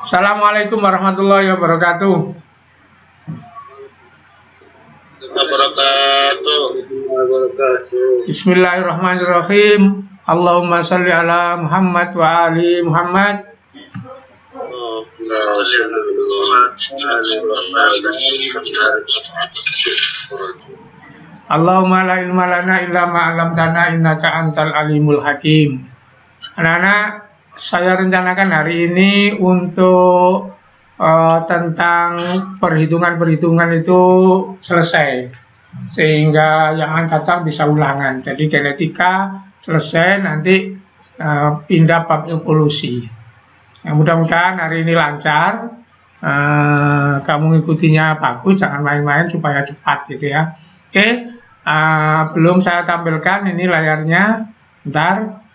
Assalamualaikum warahmatullahi wabarakatuh. Bismillahirrahmanirrahim. Allahumma sholli ala Muhammad wa ali Muhammad. Allahumma la ilma lana illa ma 'allamtana innaka antal alimul hakim. Anak-anak, saya rencanakan hari ini untuk tentang perhitungan-perhitungan itu selesai, sehingga yang akan datang bisa ulangan. Jadi genetika selesai, nanti pindah bab evolusi. Nah, mudah-mudahan hari ini lancar, kamu ngikutinya bagus, jangan main-main supaya cepat gitu ya. Oke, belum saya tampilkan ini layarnya, bentar.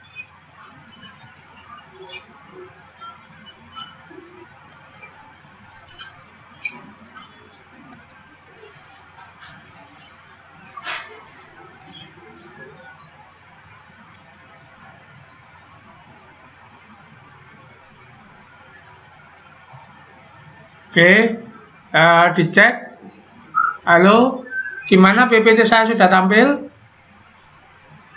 Oke, dicek. Halo, gimana PPT saya sudah tampil?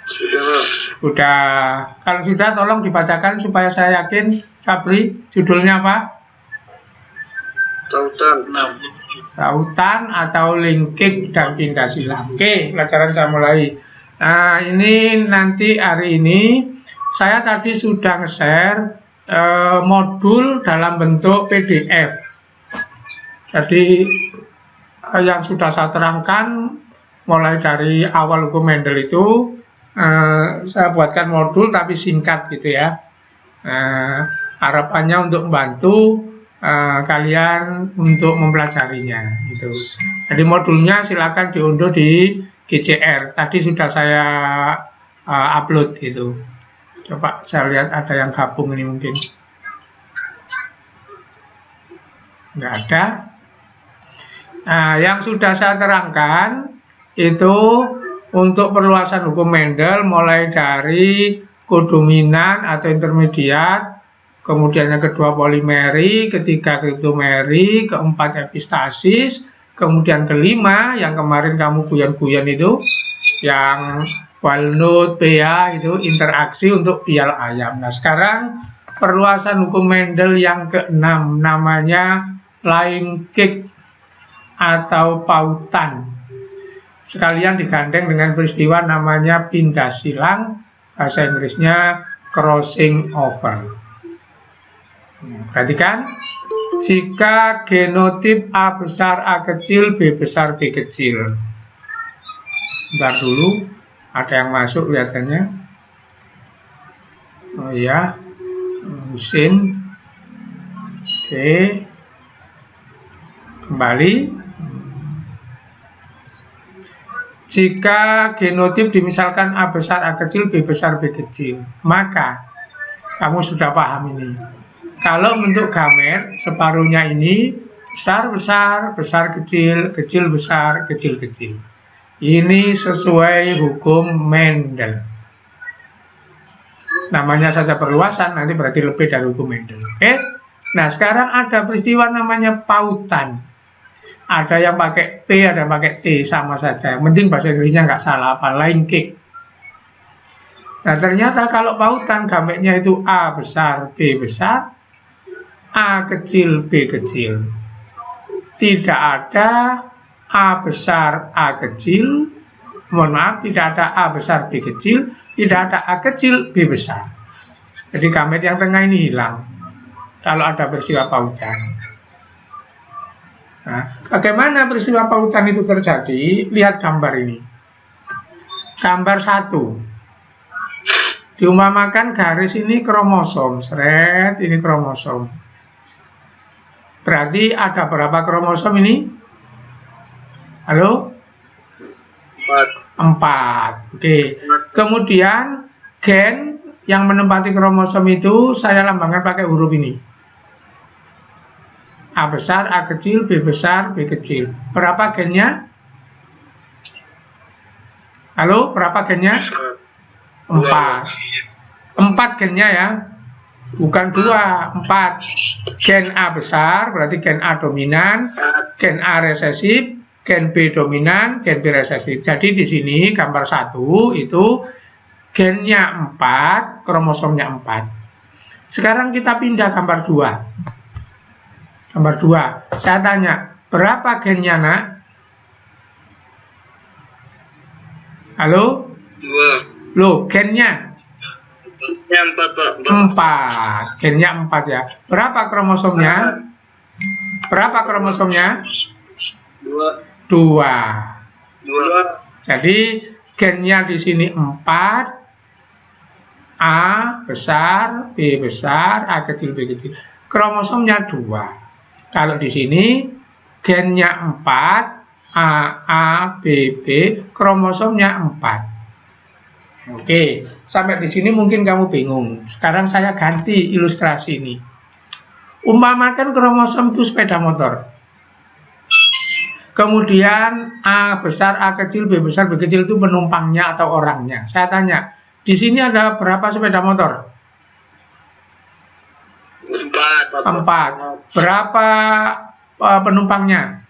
Sudah. Kalau sudah, tolong dibacakan supaya saya yakin. Sabri, judulnya apa? Tautan atau linking dan pindah silang. Oke, pelajaran saya mulai. Nah, ini nanti hari ini saya tadi sudah nge-share modul dalam bentuk PDF. Jadi yang sudah saya terangkan mulai dari awal hukum Mendel itu saya buatkan modul tapi singkat gitu ya. Harapannya untuk membantu kalian untuk mempelajarinya gitu. Jadi modulnya silakan diunduh di GCR. Tadi sudah saya upload itu. Coba saya lihat ada yang gabung ini mungkin. Nggak ada. Nah, yang sudah saya terangkan itu untuk perluasan hukum Mendel mulai dari kodominan atau intermediat, kemudian yang kedua polimeri, ketiga kriptomeri, keempat epistasis, kemudian kelima yang kemarin kamu guyon-guyon itu, yang walnut, PA itu interaksi untuk bial ayam. Nah, sekarang perluasan hukum Mendel yang keenam namanya linking atau pautan, sekalian digandeng dengan peristiwa namanya pindah silang, bahasa Inggrisnya crossing over. Perhatikan, jika genotip A besar A kecil, B besar B kecil. Bentar dulu, ada yang masuk kelihatannya. Oh ya, Husin. Oke, kembali. Jika genotip dimisalkan A besar A kecil, B besar B kecil, maka kamu sudah paham ini. Kalau bentuk gamet separuhnya ini besar besar, besar kecil, kecil besar, kecil kecil. Ini sesuai hukum Mendel. Namanya saja perluasan, nanti berarti lebih dari hukum Mendel. Oke? Nah, sekarang ada peristiwa namanya pautan. Ada yang pakai P, ada yang pakai T, sama saja. Yang penting bahasa Inggrisnya nggak salah, apa linking. Nah, ternyata kalau pautan gametnya itu A besar, B besar, A kecil, B kecil. Tidak ada A besar, A kecil. Mohon maaf, tidak ada A besar, B kecil. Tidak ada A kecil, B besar. Jadi gamet yang tengah ini hilang kalau ada peristiwa pautan. Nah, bagaimana peristiwa pautan itu terjadi? Lihat gambar ini. Gambar 1. Diumpamakan garis ini kromosom, seret, ini kromosom. Berarti ada berapa kromosom ini? Halo? 4. Oke. Kemudian gen yang menempati kromosom itu saya lambangkan pakai huruf ini. A besar, A kecil, B besar, B kecil. Berapa gennya? Halo, berapa gennya? 4. 4 gennya ya. Bukan 2, 4. Gen A besar, berarti gen A dominan, gen A resesif, gen B dominan, gen B resesif. Jadi di sini gambar 1 itu gennya 4, kromosomnya 4. Sekarang kita pindah gambar 2. Gambar 2. Saya tanya, berapa gennya, Nak? Halo? 2. Loh, gennya? Gennya 4, Pak. 4. Gennya 4 ya. Berapa kromosomnya? Berapa kromosomnya? 2. 2. Jadi gennya di sini 4. A besar, B besar, A kecil, B kecil. Kromosomnya 2. Kalau di sini gennya 4, A, B, B, kromosomnya 4. Oke, sampai di sini mungkin kamu bingung. Sekarang saya ganti ilustrasi ini. Umpamakan kromosom itu sepeda motor. Kemudian A besar, A kecil, B besar, B kecil itu penumpangnya atau orangnya. Saya tanya, di sini ada berapa sepeda motor? 4. Berapa penumpangnya?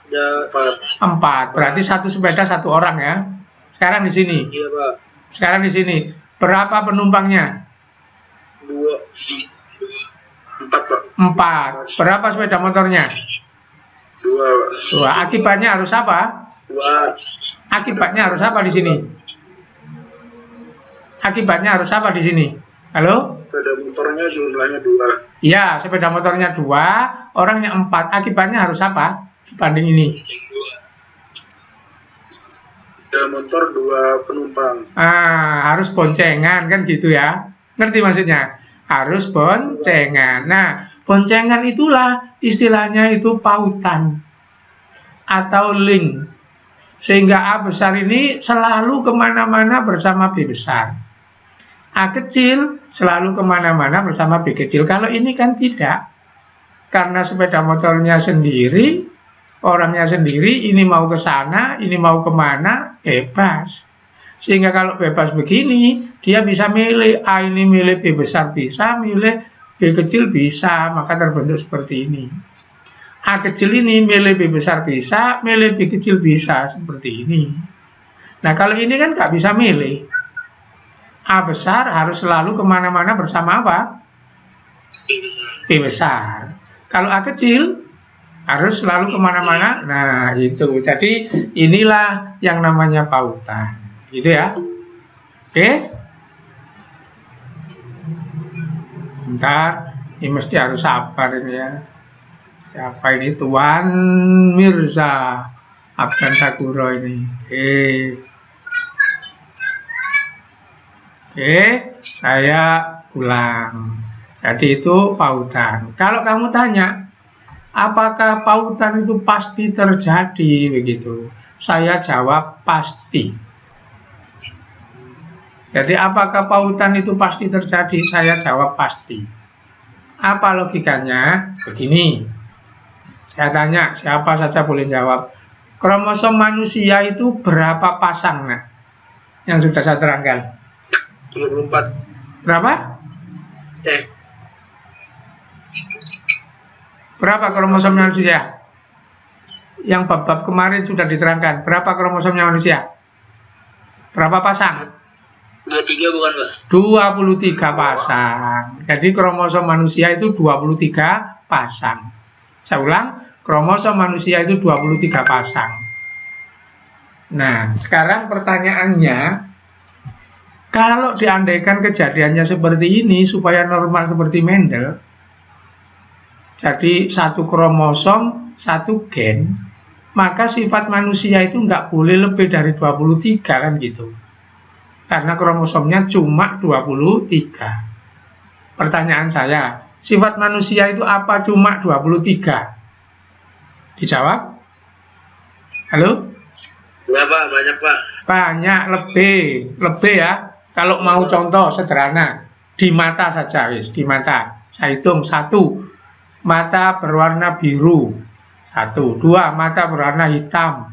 4. Berarti satu sepeda satu orang ya. Sekarang di sini. Iya, Pak. Sekarang di sini. Berapa penumpangnya? 4, Pak. 4. Berapa sepeda motornya? 2. 2. Akibatnya harus apa? 2. Akibatnya harus apa di sini? Akibatnya harus apa di sini? Halo? Sepeda motornya jumlahnya 2. Iya, sepeda motornya 2, orangnya 4. Akibatnya harus apa dibanding ini? Sepeda motor 2 penumpang. Harus boncengan kan gitu ya. Ngerti maksudnya? Harus boncengan. Nah, boncengan itulah istilahnya itu pautan atau link. Sehingga A besar ini selalu kemana-mana bersama B besar. A kecil selalu kemana-mana bersama B kecil. Kalau ini kan tidak. Karena sepeda motornya sendiri, orangnya sendiri, ini mau ke sana, ini mau kemana, bebas. Sehingga kalau bebas begini, dia bisa milih, A ini milih B besar bisa, milih B kecil bisa, maka terbentuk seperti ini. A kecil ini milih B besar bisa, milih B kecil bisa, seperti ini. Nah kalau ini kan nggak bisa milih. A besar harus selalu kemana-mana bersama apa? B besar. Kalau A kecil harus selalu kemana-mana. Nah itu. Jadi inilah yang namanya pautan. Gitu ya. Oke. Bentar. Ini mesti harus sabar ini ya. Siapa ini? Tuan Mirza Abdan Sakuro ini. Oke, saya ulang. Jadi itu pautan. Kalau kamu tanya, apakah pautan itu pasti terjadi begitu? Saya jawab pasti. Jadi apakah pautan itu pasti terjadi? Saya jawab pasti. Apa logikanya? Begini. Saya tanya, siapa saja boleh jawab. Kromosom manusia itu berapa pasang, nah? Yang sudah saya terangkan. 34. Berapa? Berapa kromosom manusia? Yang bab-bab kemarin sudah diterangkan. Berapa kromosomnya manusia? Berapa pasang? 23 bukan, Pak? 23 pasang. Jadi kromosom manusia itu 23 pasang. Saya ulang, kromosom manusia itu 23 pasang. Nah, sekarang pertanyaannya, kalau diandaikan kejadiannya seperti ini, supaya normal seperti Mendel, jadi satu kromosom, satu gen, maka sifat manusia itu nggak boleh lebih dari 23 kan gitu. Karena kromosomnya cuma 23. Pertanyaan saya, sifat manusia itu apa cuma 23? Dijawab? Halo? Ya, Pak, banyak, Pak. Banyak, lebih ya. Kalau mau contoh sederhana, di mata saja wis, di mata. Saya hitung 1, mata berwarna biru. 1, 2, mata berwarna hitam.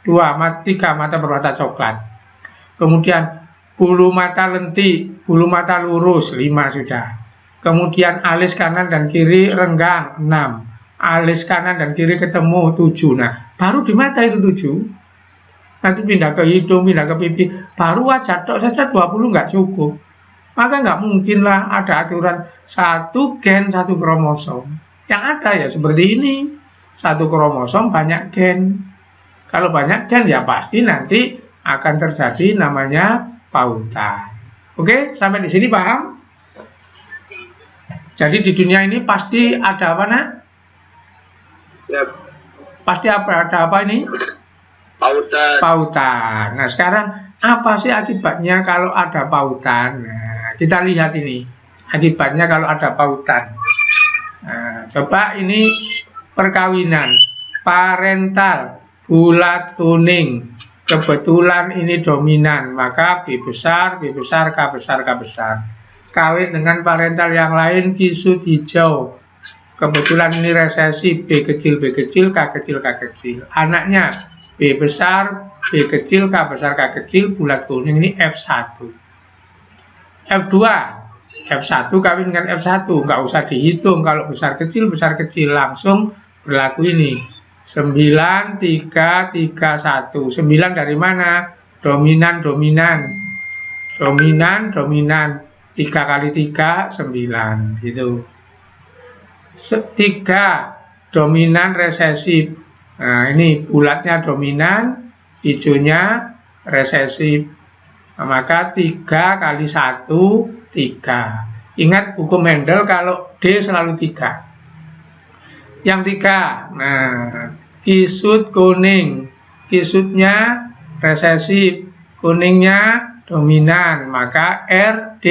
2, 3, mata berwarna coklat. Kemudian bulu mata lentik, bulu mata lurus, 5 sudah. Kemudian alis kanan dan kiri renggang 6. Alis kanan dan kiri ketemu 7. Nah, baru di mata itu 7. Nanti pindah ke hidung, pindah ke pipi, baru aja tok saja 20 nggak cukup. Maka nggak mungkin lah ada aturan satu gen satu kromosom. Yang ada ya seperti ini, satu kromosom banyak gen. Kalau banyak gen ya pasti nanti akan terjadi namanya pautan. Oke, sampai di sini paham? Jadi di dunia ini pasti ada apa, nak? Ya, Pasti ada apa ini? pautan. Pautan. Nah, sekarang apa sih akibatnya kalau ada pautan? Nah, kita lihat ini. Akibatnya kalau ada pautan. Nah, coba ini perkawinan. Parental, bulat kuning. Kebetulan ini dominan, maka B besar, B besar, K besar, K besar. Kawin dengan parental yang lain, kisut hijau. Kebetulan ini resesi B kecil, K kecil, K kecil. Anaknya B besar, B kecil, K besar, K kecil, bulat kuning ini F1. F2, F1 kawin dengan F1, nggak usah dihitung. Kalau besar kecil, langsung berlaku ini. 9, 3, 3, 1. 9 dari mana? Dominan. 3 kali 3, 9. Gitu. 3, dominan resesif. Nah, ini bulatnya dominan, hijaunya resesif. Nah, maka 3 kali 1, 3. Ingat hukum Mendel kalau D selalu 3. Yang 3, nah, kisut kuning. Kisutnya resesif, kuningnya dominan, maka R, D.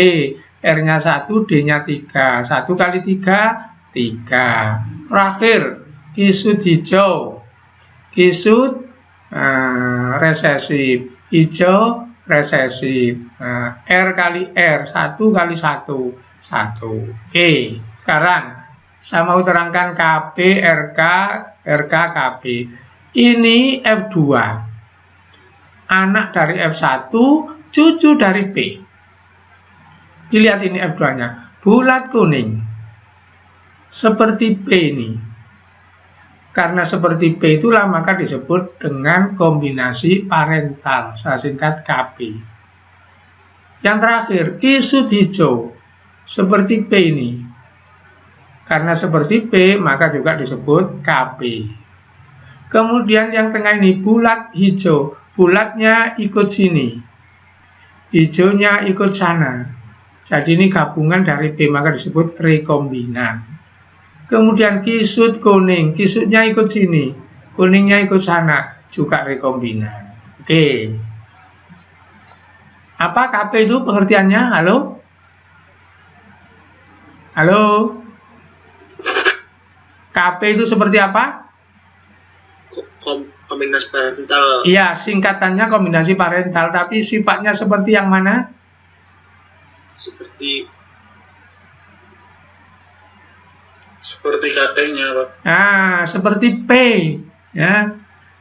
R-nya 1, D-nya 3. 1 kali 3, 3. Terakhir, kisut hijau. Kisut resesif, hijau resesif. R kali R, 1 kali 1, 1. Oke, sekarang saya mau terangkan KP, RK, KP. Ini F2. Anak dari F1, cucu dari P. Dilihat ini F2-nya. Bulat kuning. Seperti P ini. Karena seperti P itulah maka disebut dengan kombinasi parental. Saya singkat KP. Yang terakhir, kisut hijau. Seperti P ini. Karena seperti P, maka juga disebut KP. Kemudian yang tengah ini bulat hijau. Bulatnya ikut sini. Hijaunya ikut sana. Jadi ini gabungan dari P, maka disebut rekombinan. Kemudian kisut kuning. Kisutnya ikut sini. Kuningnya ikut sana. Juga rekombinan. Oke. Apa KP itu pengertiannya? Halo? Halo? KP itu seperti apa? Kombinasi parental. Iya, singkatannya kombinasi parental, tapi sifatnya seperti yang mana? Seperti kakeknya, Pak. Nah, seperti P, ya.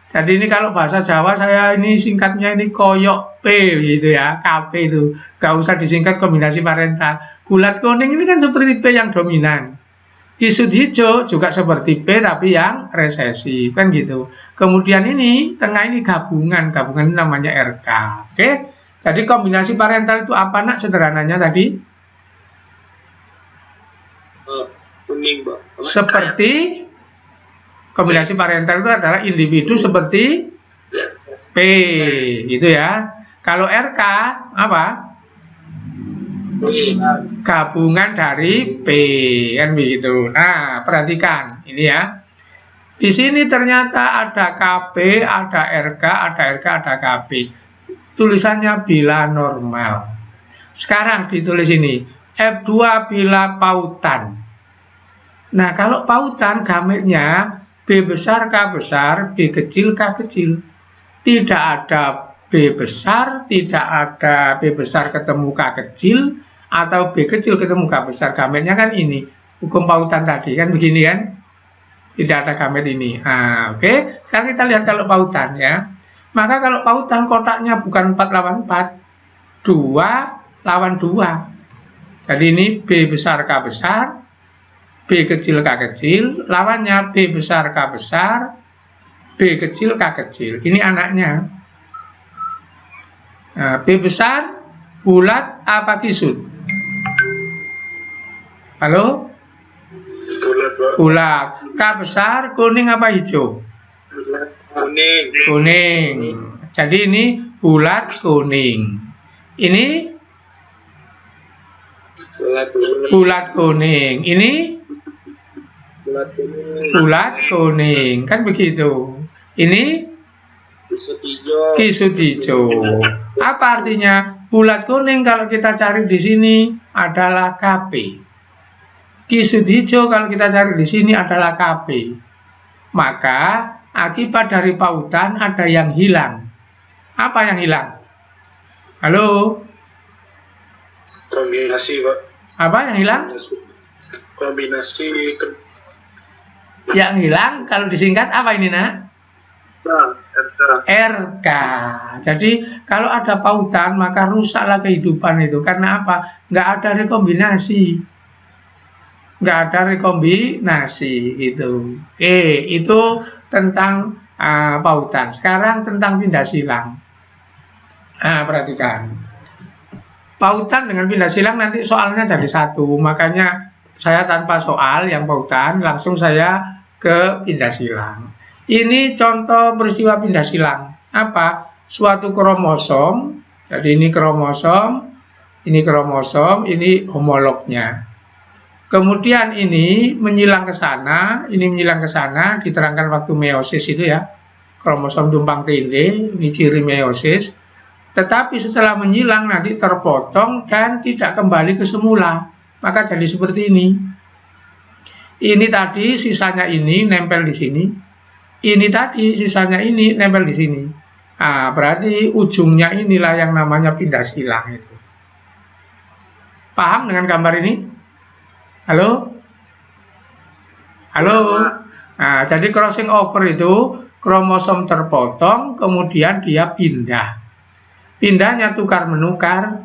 Jadi ini kalau bahasa Jawa saya ini singkatnya ini koyok P gitu ya, KP itu. Gak usah disingkat kombinasi parental. Bulat kuning ini kan seperti P yang dominan. Kisut hijau juga seperti P tapi yang resesi, kan gitu. Kemudian ini tengah ini gabungan ini namanya RK. Oke. Jadi kombinasi parental itu apa, nak, sederhananya tadi? Kuning, Pak. Seperti kombinasi parental itu adalah individu seperti P, gitu ya. Kalau RK apa? Gabungan dari P, kan begitu. Nah, perhatikan ini ya. Di sini ternyata ada KP, ada RK, ada KP. Tulisannya bila normal. Sekarang ditulis ini F2 bila pautan. Nah, kalau pautan gametnya B besar, K besar, B kecil, K kecil. Tidak ada B besar, tidak ada B besar ketemu K kecil, atau B kecil ketemu K besar. Gametnya kan ini, hukum pautan tadi, kan begini kan? Tidak ada gamet ini. Nah, oke. Sekarang kita lihat kalau pautan ya. Maka kalau pautan kotaknya bukan 4 lawan 4, 2 lawan 2. Jadi ini B besar K besar, B kecil K kecil, lawannya B besar K besar, B kecil K kecil. Ini anaknya. Nah, B besar bulat apa kisut? Halo? Bulat, Pak. Bulat. K besar kuning apa hijau? Bulat. Kuning. Kuning. Jadi ini bulat kuning. Ini Bulat kuning. bulat kuning. Ini Bulat kuning. bulat kuning. Kan begitu. Ini Kisut hijau. kisut hijau. Apa artinya? Bulat kuning kalau kita cari di sini adalah KP. Kisut hijau kalau kita cari di sini adalah KP. Maka akibat dari pautan ada yang hilang. Apa yang hilang? Halo? Kombinasi, Pak. Apa yang hilang? Kombinasi. Yang hilang kalau disingkat apa ini, Nak? RK. RK. Jadi kalau ada pautan maka rusaklah kehidupan itu. Karena apa? Nggak ada rekombinasi. Nggak ada rekombinasi itu. Oke, itu tentang pautan. Sekarang tentang pindah silang. Nah, perhatikan. Pautan dengan pindah silang nanti soalnya jadi satu. Makanya saya tanpa soal yang pautan, langsung saya ke pindah silang. Ini contoh peristiwa pindah silang. Apa? Suatu kromosom. Jadi ini kromosom, ini homolognya. Kemudian ini menyilang ke sana, ini menyilang ke sana, diterangkan waktu meiosis itu ya. Kromosom tumpang tindih, ini ciri meiosis. Tetapi setelah menyilang nanti terpotong dan tidak kembali ke semula. Maka jadi seperti ini. Ini tadi sisanya ini nempel di sini. Ini tadi sisanya ini nempel di sini. Nah, berarti ujungnya inilah yang namanya pindah silang itu. Paham dengan gambar ini? Halo? Halo? Nah, jadi crossing over itu kromosom terpotong, kemudian dia pindah. Pindahnya tukar menukar.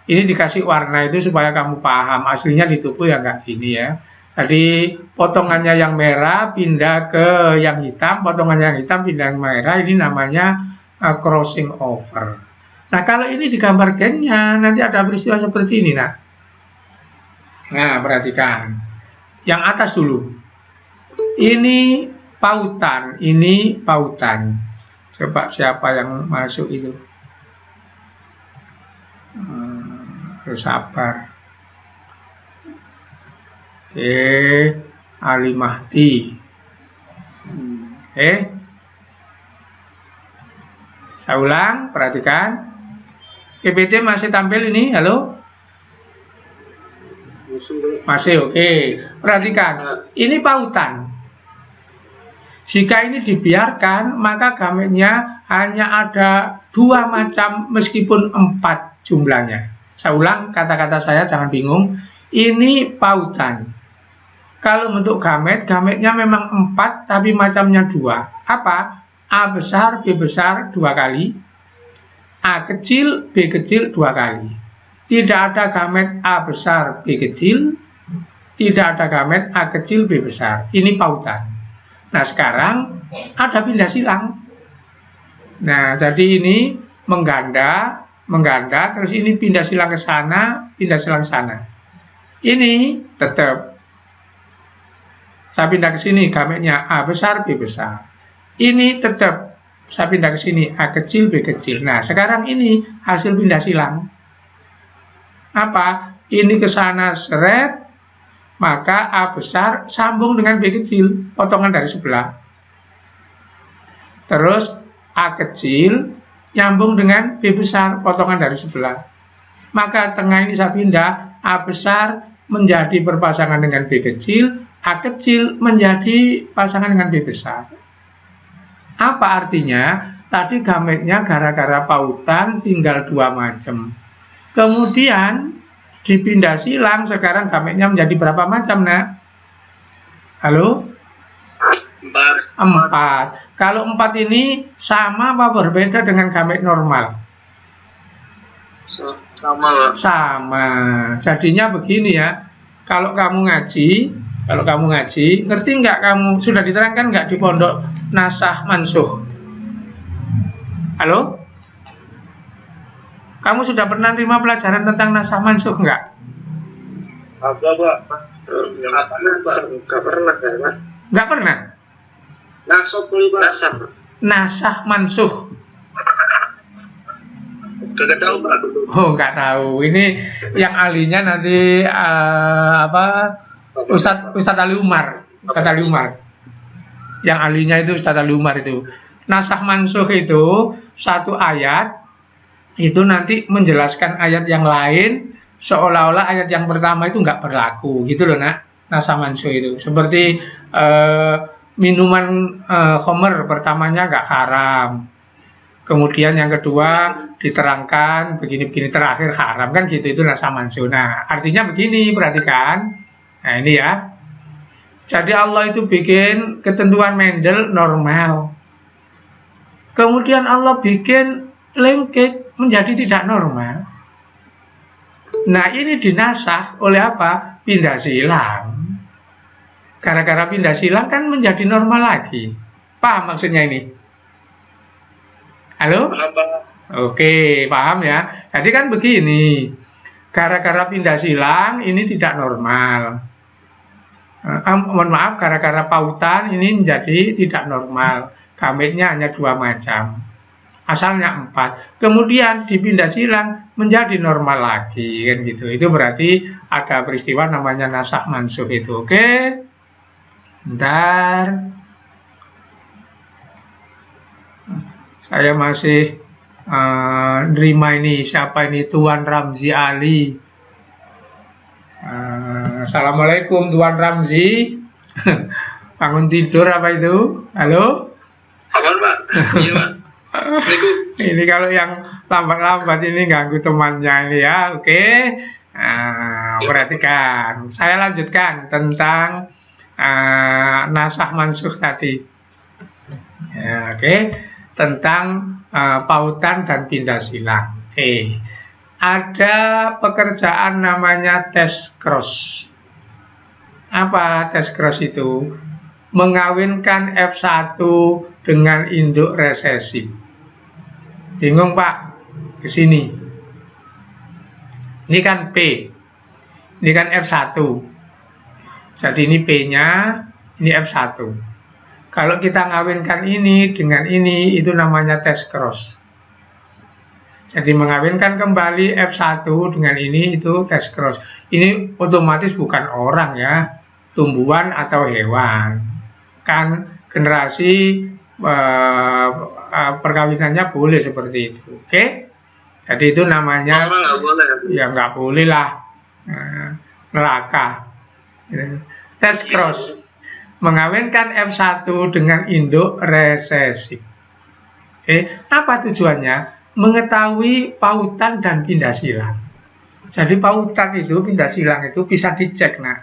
Ini dikasih warna itu supaya kamu paham. Aslinya di tubuh ya nggak gini ya. Jadi potongannya yang merah pindah ke yang hitam, potongannya yang hitam pindah yang merah. Ini namanya crossing over. Nah, kalau ini digambar gennya, nanti ada peristiwa seperti ini, nak. Nah, perhatikan. Yang atas dulu. Ini pautan, ini pautan. Coba siapa yang masuk itu? Harus sabar. Ali Mahdi. Saya ulang, perhatikan. PPT masih tampil ini, halo? Masih, oke. Perhatikan, ini pautan. Jika ini dibiarkan, maka gametnya hanya ada 2 macam meskipun 4 jumlahnya. Saya ulang kata-kata saya, jangan bingung. Ini pautan. Kalau bentuk gamet, gametnya memang 4 tapi macamnya 2. Apa? A besar, B besar 2 kali. A kecil, B kecil 2 kali. Tidak ada gamet A besar, B kecil. Tidak ada gamet A kecil, B besar. Ini pautan. Nah, sekarang ada pindah silang. Nah, jadi ini mengganda, terus ini pindah silang ke sana, pindah silang ke sana. Ini tetap. Saya pindah ke sini, gametnya A besar, B besar. Ini tetap. Saya pindah ke sini, A kecil, B kecil. Nah, sekarang ini hasil pindah silang. Apa? Ini ke sana seret, maka A besar sambung dengan B kecil, potongan dari sebelah. Terus A kecil nyambung dengan B besar, potongan dari sebelah. Maka tengah ini saya pindah, A besar menjadi berpasangan dengan B kecil, A kecil menjadi pasangan dengan B besar. Apa artinya? Tadi gametnya gara-gara pautan tinggal 2 macam. Kemudian dipindah silang, sekarang gametnya menjadi berapa macam, nak? Halo? 4. Kalau 4 ini sama apa berbeda dengan gamet normal? Sama lah. Sama. Jadinya begini ya. Kalau kamu ngaji, ngerti nggak kamu? Sudah diterangkan nggak di pondok nasah mansuh? Halo? Kamu sudah pernah terima pelajaran tentang nasah mansuh nggak? Apa Pak? Nggak pernah ya Pak. Nggak pernah. Nasab boleh Pak. Nasah mansuh. Gak tahu Pak. Oh, nggak tahu. Ini yang ahlinya nanti Ustadz Ali Umar. Ustadz Ali Umar. Yang ahlinya itu Ustadz Ali Umar itu. Nasah mansuh itu satu ayat itu nanti menjelaskan ayat yang lain seolah-olah ayat yang pertama itu nggak berlaku gitu loh nak. Nasah mansuh itu seperti minuman khamr pertamanya nggak haram, kemudian yang kedua diterangkan begini-begini terakhir haram kan gitu, itu nasah mansuh. Nah artinya begini, perhatikan. Nah ini ya, jadi Allah itu bikin ketentuan Mendel normal, kemudian Allah bikin lengkek menjadi tidak normal. Nah ini dinasah oleh apa? Pindah silang. Gara-gara pindah silang kan menjadi normal lagi. Paham maksudnya ini? Halo? Oke, paham ya. Jadi kan begini, gara-gara pindah silang ini tidak normal. Mohon maaf, gara-gara pautan ini menjadi tidak normal. Gametnya hanya 2 macam. Asalnya 4, kemudian dipindah silang menjadi normal lagi kan gitu. Itu berarti ada peristiwa namanya nasah mansuh itu. Oke, bentar, saya masih nerima ini. Siapa ini? Tuan Ramzi Ali. Assalamualaikum Tuan Ramzi. Bangun tidur apa itu? Halo? Aman Pak. Iya Pak. Ini kalau yang lambat-lambat ini ganggu temannya ini ya. Oke. Nah, perhatikan. Saya lanjutkan tentang nasah mansuh tadi. Ya, oke. Tentang pautan dan pindah silang. Oke. Ada pekerjaan namanya tes cross. Apa tes cross itu? Mengawinkan F1 dengan induk resesif. Bingung Pak? Ke sini. Ini kan P. Ini kan F1. Jadi ini P-nya, ini F1. Kalau kita ngawinkan ini dengan ini, itu namanya tes cross. Jadi mengawinkan kembali F1 dengan ini, itu tes cross. Ini otomatis bukan orang ya, tumbuhan atau hewan. Kan generasi perkawinannya boleh seperti itu. Oke? Jadi itu namanya ya nggak boleh lah, neraka. Tes cross, mengawinkan F1 dengan induk resesif. Oke, apa tujuannya? Mengetahui pautan dan pindah silang. Jadi pautan itu, pindah silang itu bisa dicek. Nah,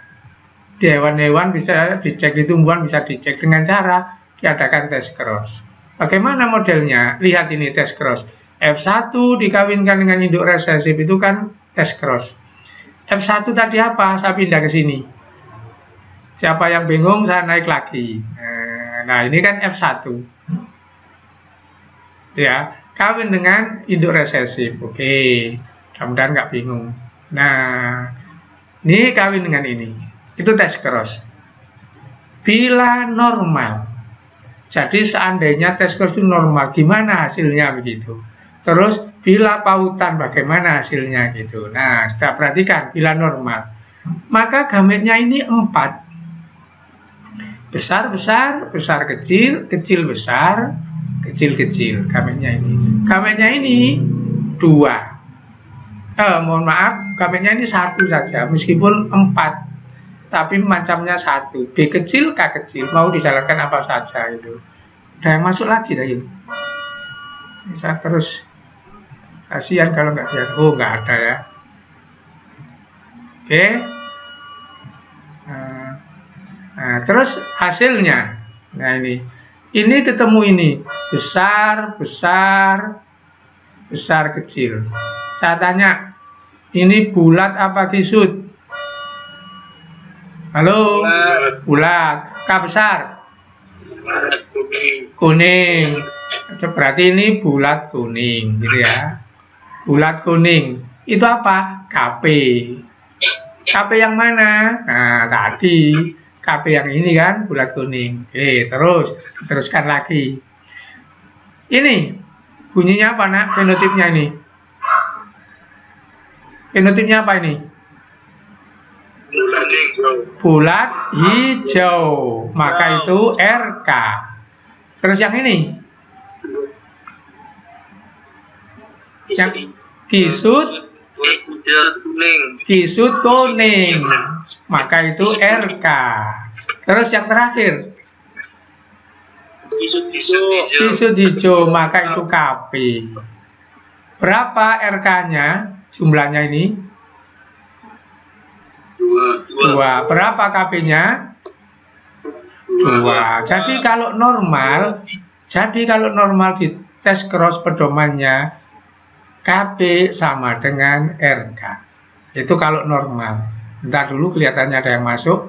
di hewan-hewan bisa dicek, di tumbuhan bisa dicek dengan cara diadakan tes cross. Bagaimana modelnya? Lihat ini tes cross. F1 dikawinkan dengan induk resesif itu kan tes cross. F1 tadi apa? Saya pindah ke sini. Siapa yang bingung saya naik lagi. Nah ini kan F1. Ya, kawin dengan induk resesif. Oke, mudah-mudahan nggak bingung. Nah, ini kawin dengan ini. Itu tes cross. Bila normal. Jadi seandainya tes cross itu normal, gimana hasilnya begitu? Terus bila pautan bagaimana hasilnya gitu. Nah, kita perhatikan bila normal. Maka gametnya ini 4. Besar-besar, besar-kecil, kecil-besar, kecil-kecil gametnya ini. Gametnya ini 2. Mohon maaf, gametnya ini 1 saja, meskipun 4. Tapi macamnya 1, B kecil, K kecil, mau dijalankan apa saja itu. Udah yang masuk lagi dah ini. Saya terus kasihan kalau nggak lihat. Oh nggak ada ya. Oke. Nah, terus hasilnya. Nah ini ketemu ini besar, besar, besar kecil. Saya tanya, ini bulat apa kisut? Halo? Bulat. K besar? Kuning. Berarti ini bulat kuning, gitu ya. Bulat kuning. Itu apa? KP. KP yang mana? Nah, tadi KP yang ini kan, bulat kuning. Teruskan lagi. Ini bunyinya apa, nak? Fenotipnya ini. Fenotipnya apa ini? Bulat hijau. Bulat hijau. Maka itu RK. Terus yang ini? Yang kisut kuning. kisut kuning. Maka itu RK. Terus yang terakhir? Kisut hijau. Kisut hijau. Maka itu KP. Berapa RK-nya? Jumlahnya ini? 2. Berapa KP-nya? 2. Jadi kalau normal di tes cross pedomannya KP sama dengan RK. Itu kalau normal. Bentar dulu kelihatannya ada yang masuk.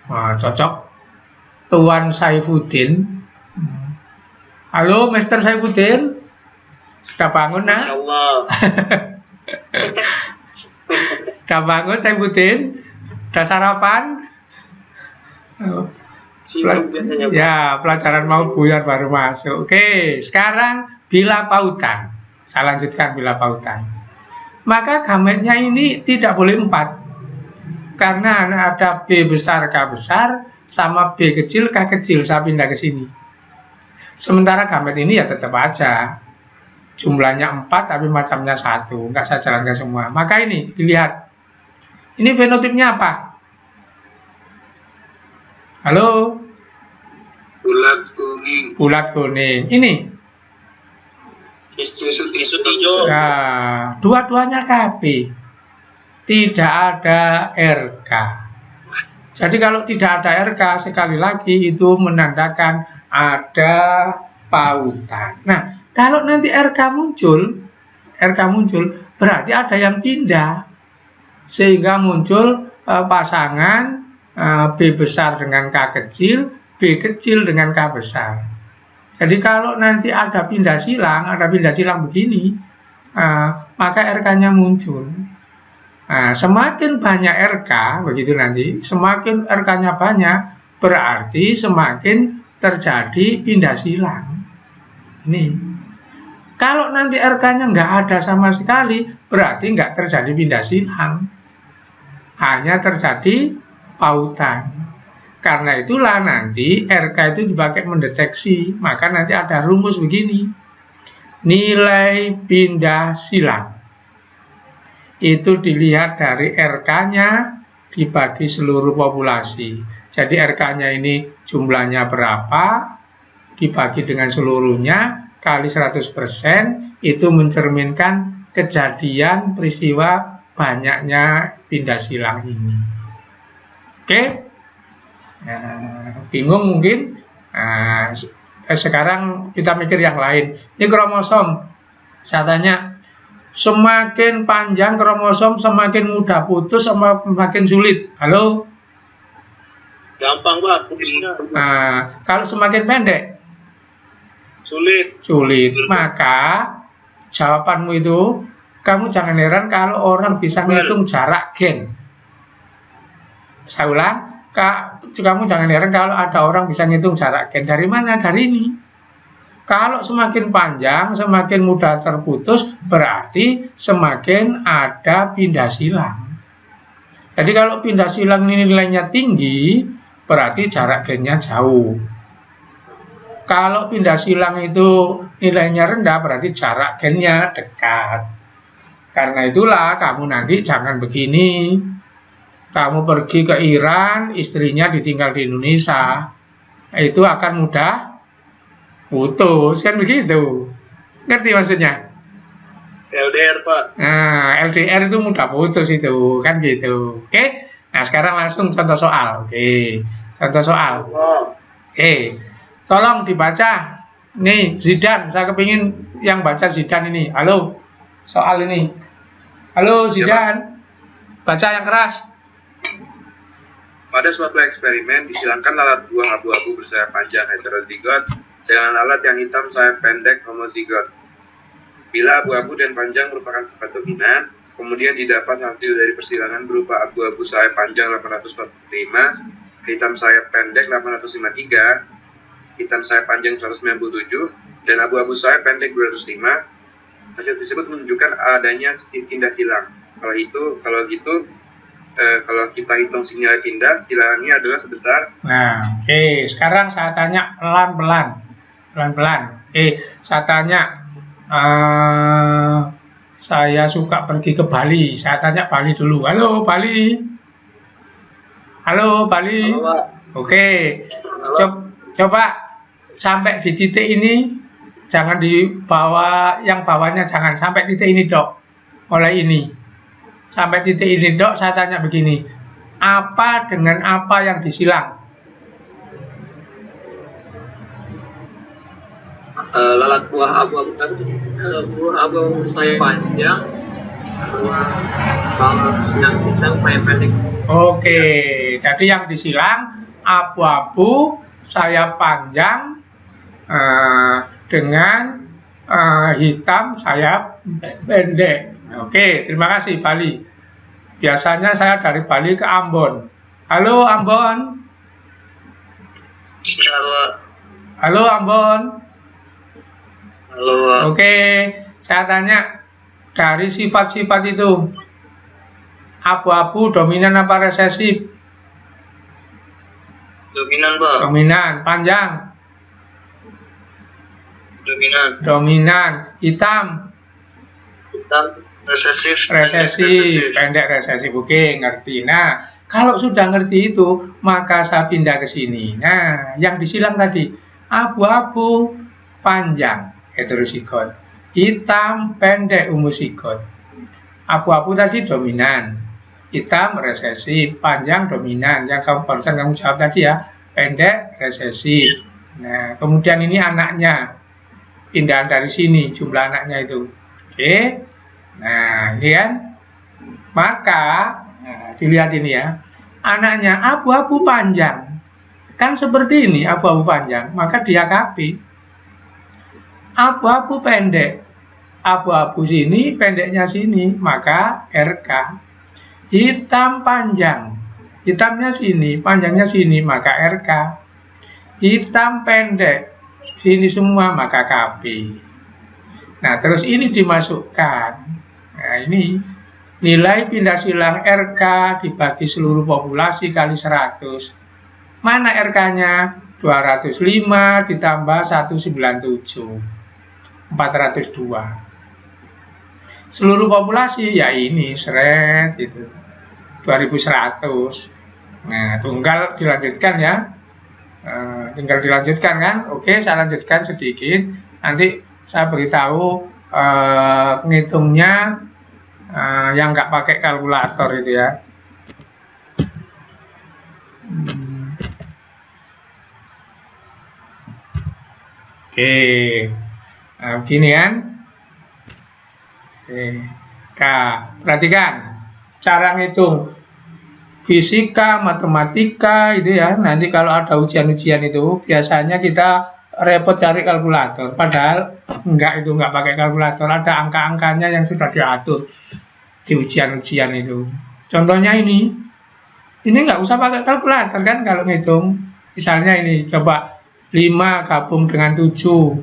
Cocok. Tuan Saifuddin. Halo, Mr. Saifuddin. Sudah bangun, nak? Insyaallah. Sudah bangun, Saifuddin? Sudah sarapan? Ya, pelajaran mau buyar baru masuk. Oke, sekarang bila pautan. Saya lanjutkan bila pautan. Maka gametnya ini tidak boleh 4. Karena ada B besar, K besar, sama B kecil, K kecil. Saya pindah ke sini. Sementara gamet ini ya tetap aja. Jumlahnya 4 tapi macamnya 1. Enggak saya jalankan semua. Maka ini, dilihat. Ini fenotipnya apa? Halo? Bulat kuning. Bulat kuning. Ini? Kisut hijau. Nah, dua-duanya KP. Tidak ada RK. Jadi kalau tidak ada RK, sekali lagi itu menandakan ada pautan. Nah, kalau nanti RK muncul, berarti ada yang pindah. Sehingga muncul pasangan B besar dengan K kecil, B kecil dengan K besar. Jadi kalau nanti ada pindah silang begini, maka RK-nya muncul. Semakin banyak RK, begitu nanti, semakin RK-nya banyak, berarti semakin terjadi pindah silang. Ini. Kalau nanti RK-nya nggak ada sama sekali, berarti nggak terjadi pindah silang. Hanya terjadi pautan. Karena itulah nanti RK itu dipakai mendeteksi. Maka nanti ada rumus begini. Nilai pindah silang. Itu dilihat dari RK-nya dibagi seluruh populasi. Jadi RK-nya ini jumlahnya berapa, dibagi dengan seluruhnya, kali 100%, itu mencerminkan kejadian peristiwa banyaknya pindah silang ini. Oke? Bingung mungkin? Sekarang kita mikir yang lain. Ini kromosom. Saya tanya, semakin panjang kromosom, semakin mudah putus, semakin sulit. Halo? Gampang, Pak, putusnya. Kalau semakin pendek? Sulit. Maka jawabanmu itu, kamu jangan heran kalau orang bisa menghitung jarak gen. Saya ulang, kamu jangan heran kalau ada orang bisa menghitung jarak gen. Dari mana? Dari ini. Kalau semakin panjang, semakin mudah terputus, berarti semakin ada pindah silang. Jadi kalau pindah silang ini nilainya tinggi, berarti jarak gennya jauh. Kalau pindah silang itu nilainya rendah, berarti jarak gennya dekat. Karena itulah kamu nanti jangan begini. Kamu pergi ke Iran, istrinya ditinggal di Indonesia. Itu akan mudah putus, kan begitu. Ngerti maksudnya? LDR, Pak. Nah, LDR itu mudah putus itu, kan gitu. Oke? Nah, sekarang langsung contoh soal. Oke, contoh soal. Oke. Tolong dibaca. Nih, Zidan, saya kepingin yang baca Zidan ini. Halo, soal ini. Halo, Zidan. Baca yang keras. Pada suatu eksperimen disilangkan lalat buah abu-abu bersayap panjang heterozigot dengan lalat yang hitam sayap pendek homozigot. Bila abu-abu dan panjang merupakan sifat dominan, kemudian didapat hasil dari persilangan berupa abu-abu sayap panjang 845, hitam sayap pendek 853, hitam sayap panjang 197, dan abu-abu sayap pendek 205. Hasil tersebut menunjukkan adanya pindah silang. Kalau kita hitung nilai pindah, silangannya adalah sebesar. Nah, oke. Sekarang saya tanya pelan-pelan. Saya tanya. Saya suka pergi ke Bali. Saya tanya Bali dulu. Halo, Bali. Halo, Bali. Halo, Pak. Oke. Coba sampai di titik ini, jangan di bawah, yang bawahnya jangan sampai titik ini, Dok. Mulai ini. Sampai titik ini, Dok, saya tanya begini. Apa dengan apa yang disilang? Lalat buah abu-abu kan, buah abu saya panjang, yang pendek. Oke, jadi yang disilang abu-abu sayap panjang dengan hitam sayap pendek. Oke, terima kasih Bali. Biasanya saya dari Bali ke Ambon. Halo Ambon. Halo Ambon. Halo, Pak. Oke, saya tanya dari sifat-sifat itu, abu-abu dominan apa resesif? Dominan, Pak. Dominan. Panjang? Dominan. Dominan. Hitam? Hitam. Resesif. Resesif. Pendek resesif. Oke, ngerti. Nah, kalau sudah ngerti itu, maka saya pindah ke sini. Nah, yang disilang tadi, abu-abu panjang heterozigot, hitam pendek homozigot. Abu-abu tadi dominan, hitam resesif, panjang dominan. Yang barusan kamu jawab tadi ya, pendek resesif. Nah, kemudian ini anaknya, pindahan dari sini jumlah anaknya itu. Oke. Nah, ini kan. Maka, dilihat ini ya, anaknya abu-abu panjang. Kan seperti ini, abu-abu panjang. Maka dia KP. Abu-abu pendek. Abu-abu sini, pendeknya sini. Maka RK. Hitam panjang. Hitamnya sini, panjangnya sini. Maka RK. Hitam pendek. Sini semua, maka KP. Nah, terus ini dimasukkan. Nah, ini nilai pindah silang RK dibagi seluruh populasi kali 100. Mana RK-nya? 205 ditambah 197. 402. Seluruh populasi ya ini seret itu. 2100. Nah, tinggal dilanjutkan ya. Tinggal dilanjutkan kan? Oke, saya lanjutkan sedikit. Nanti saya beritahu ngitungnya yang nggak pakai kalkulator itu ya. Oke, nah, begini kan. Oke, perhatikan cara ngitung fisika, matematika itu ya. Nanti kalau ada ujian-ujian itu biasanya kita repot cari kalkulator, padahal itu enggak pakai kalkulator, ada angka-angkanya yang sudah diatur di ujian-ujian itu. Contohnya ini nggak usah pakai kalkulator kan kalau ngitung. Misalnya ini, coba 5 gabung dengan 7,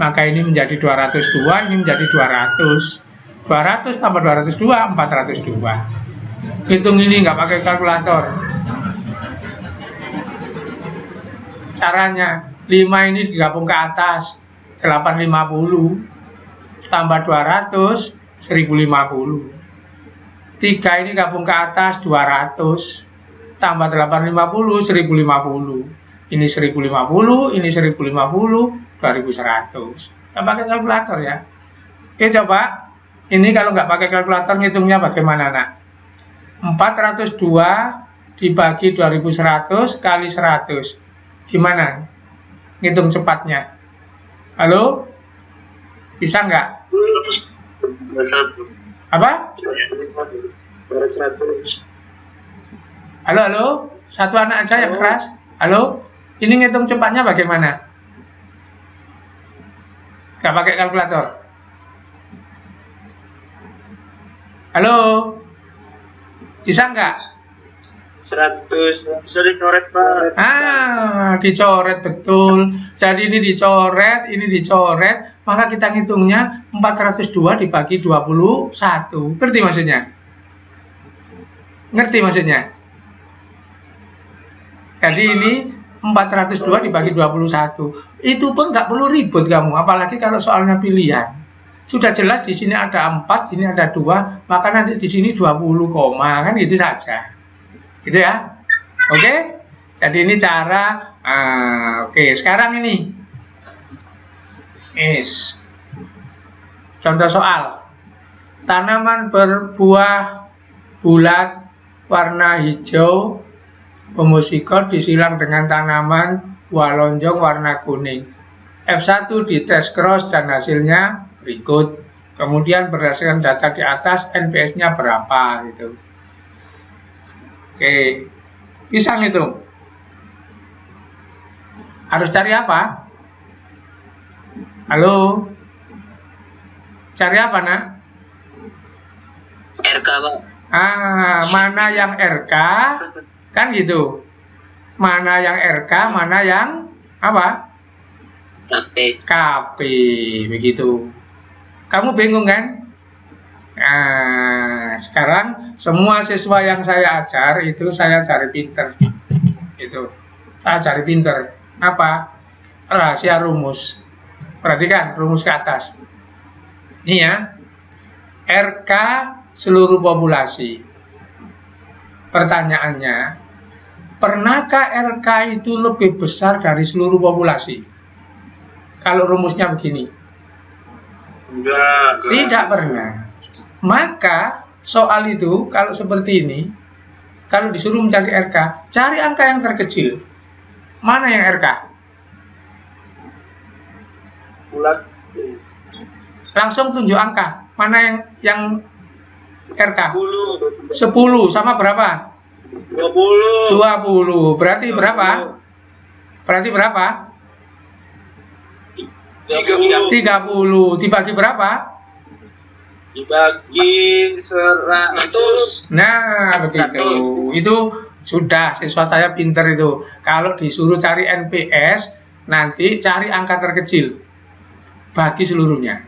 maka ini menjadi 202, ini menjadi 200. 200 tambah 202, 402. Hitung ini nggak pakai kalkulator. Caranya, 5 ini digabung ke atas 850 tambah 200 1050. 3 ini gabung ke atas 200 tambah 850 1050. Ini 1050, ini 1050, 2100. Kita pakai kalkulator ya. Oke, coba. Ini kalau nggak pakai kalkulator ngitungnya bagaimana, Nak? 402 dibagi 2100 kali 100. Gimana? Ngitung cepatnya. Halo? Bisa nggak? Benar. Apa? Coret 100. Halo, halo? Satu anak aja yang keras. Halo? Ini ngitung cepatnya bagaimana? Gak pakai kalkulator? Halo? Bisa nggak? 100. Bisa dicoret, Pak. Dicoret betul. Jadi ini dicoret, maka kita ngitungnya 402 dibagi 21. Ngerti maksudnya? Ngerti maksudnya? Jadi ini 402 dibagi 21. Itu pun nggak perlu ribut kamu, apalagi kalau soalnya pilihan. Sudah jelas di sini ada 4, di sini ada 2, maka nanti di sini 20 koma, kan gitu saja. Gitu ya. Oke? Jadi ini cara oke, sekarang ini. Contoh soal. Tanaman berbuah bulat warna hijau homozigot disilang dengan tanaman buah lonjong warna kuning. F1 dites cross dan hasilnya berikut. Kemudian berdasarkan data di atas NPS-nya berapa gitu. Oke. Bisa ngitung. Harus cari apa? Halo? Cari apa, Nak? RK, Pak. Mana yang RK? Kan gitu. Mana yang RK, mana yang apa? KP, begitu. Kamu bingung kan? Nah, sekarang semua siswa yang saya ajar itu saya cari pinter. Itu. Saya cari pinter. Apa? Rahasia rumus. Perhatikan rumus ke atas. Ini ya. RK seluruh populasi. Pertanyaannya, pernahkah RK itu lebih besar dari seluruh populasi? Kalau rumusnya begini. Enggak. Tidak pernah. Maka soal itu kalau seperti ini, kalau disuruh mencari RK, cari angka yang terkecil. Mana yang RK? Bulat. Langsung tunjuk angka. Mana yang RK? 10. 10 sama berapa? 20. 20. Berarti berapa? Berarti berapa? 30. 30. Dibagi berapa? Dibagi 100. Nah, begitu. Itu sudah, siswa saya pinter itu. Kalau disuruh cari NPS, nanti cari angka terkecil. Bagi seluruhnya.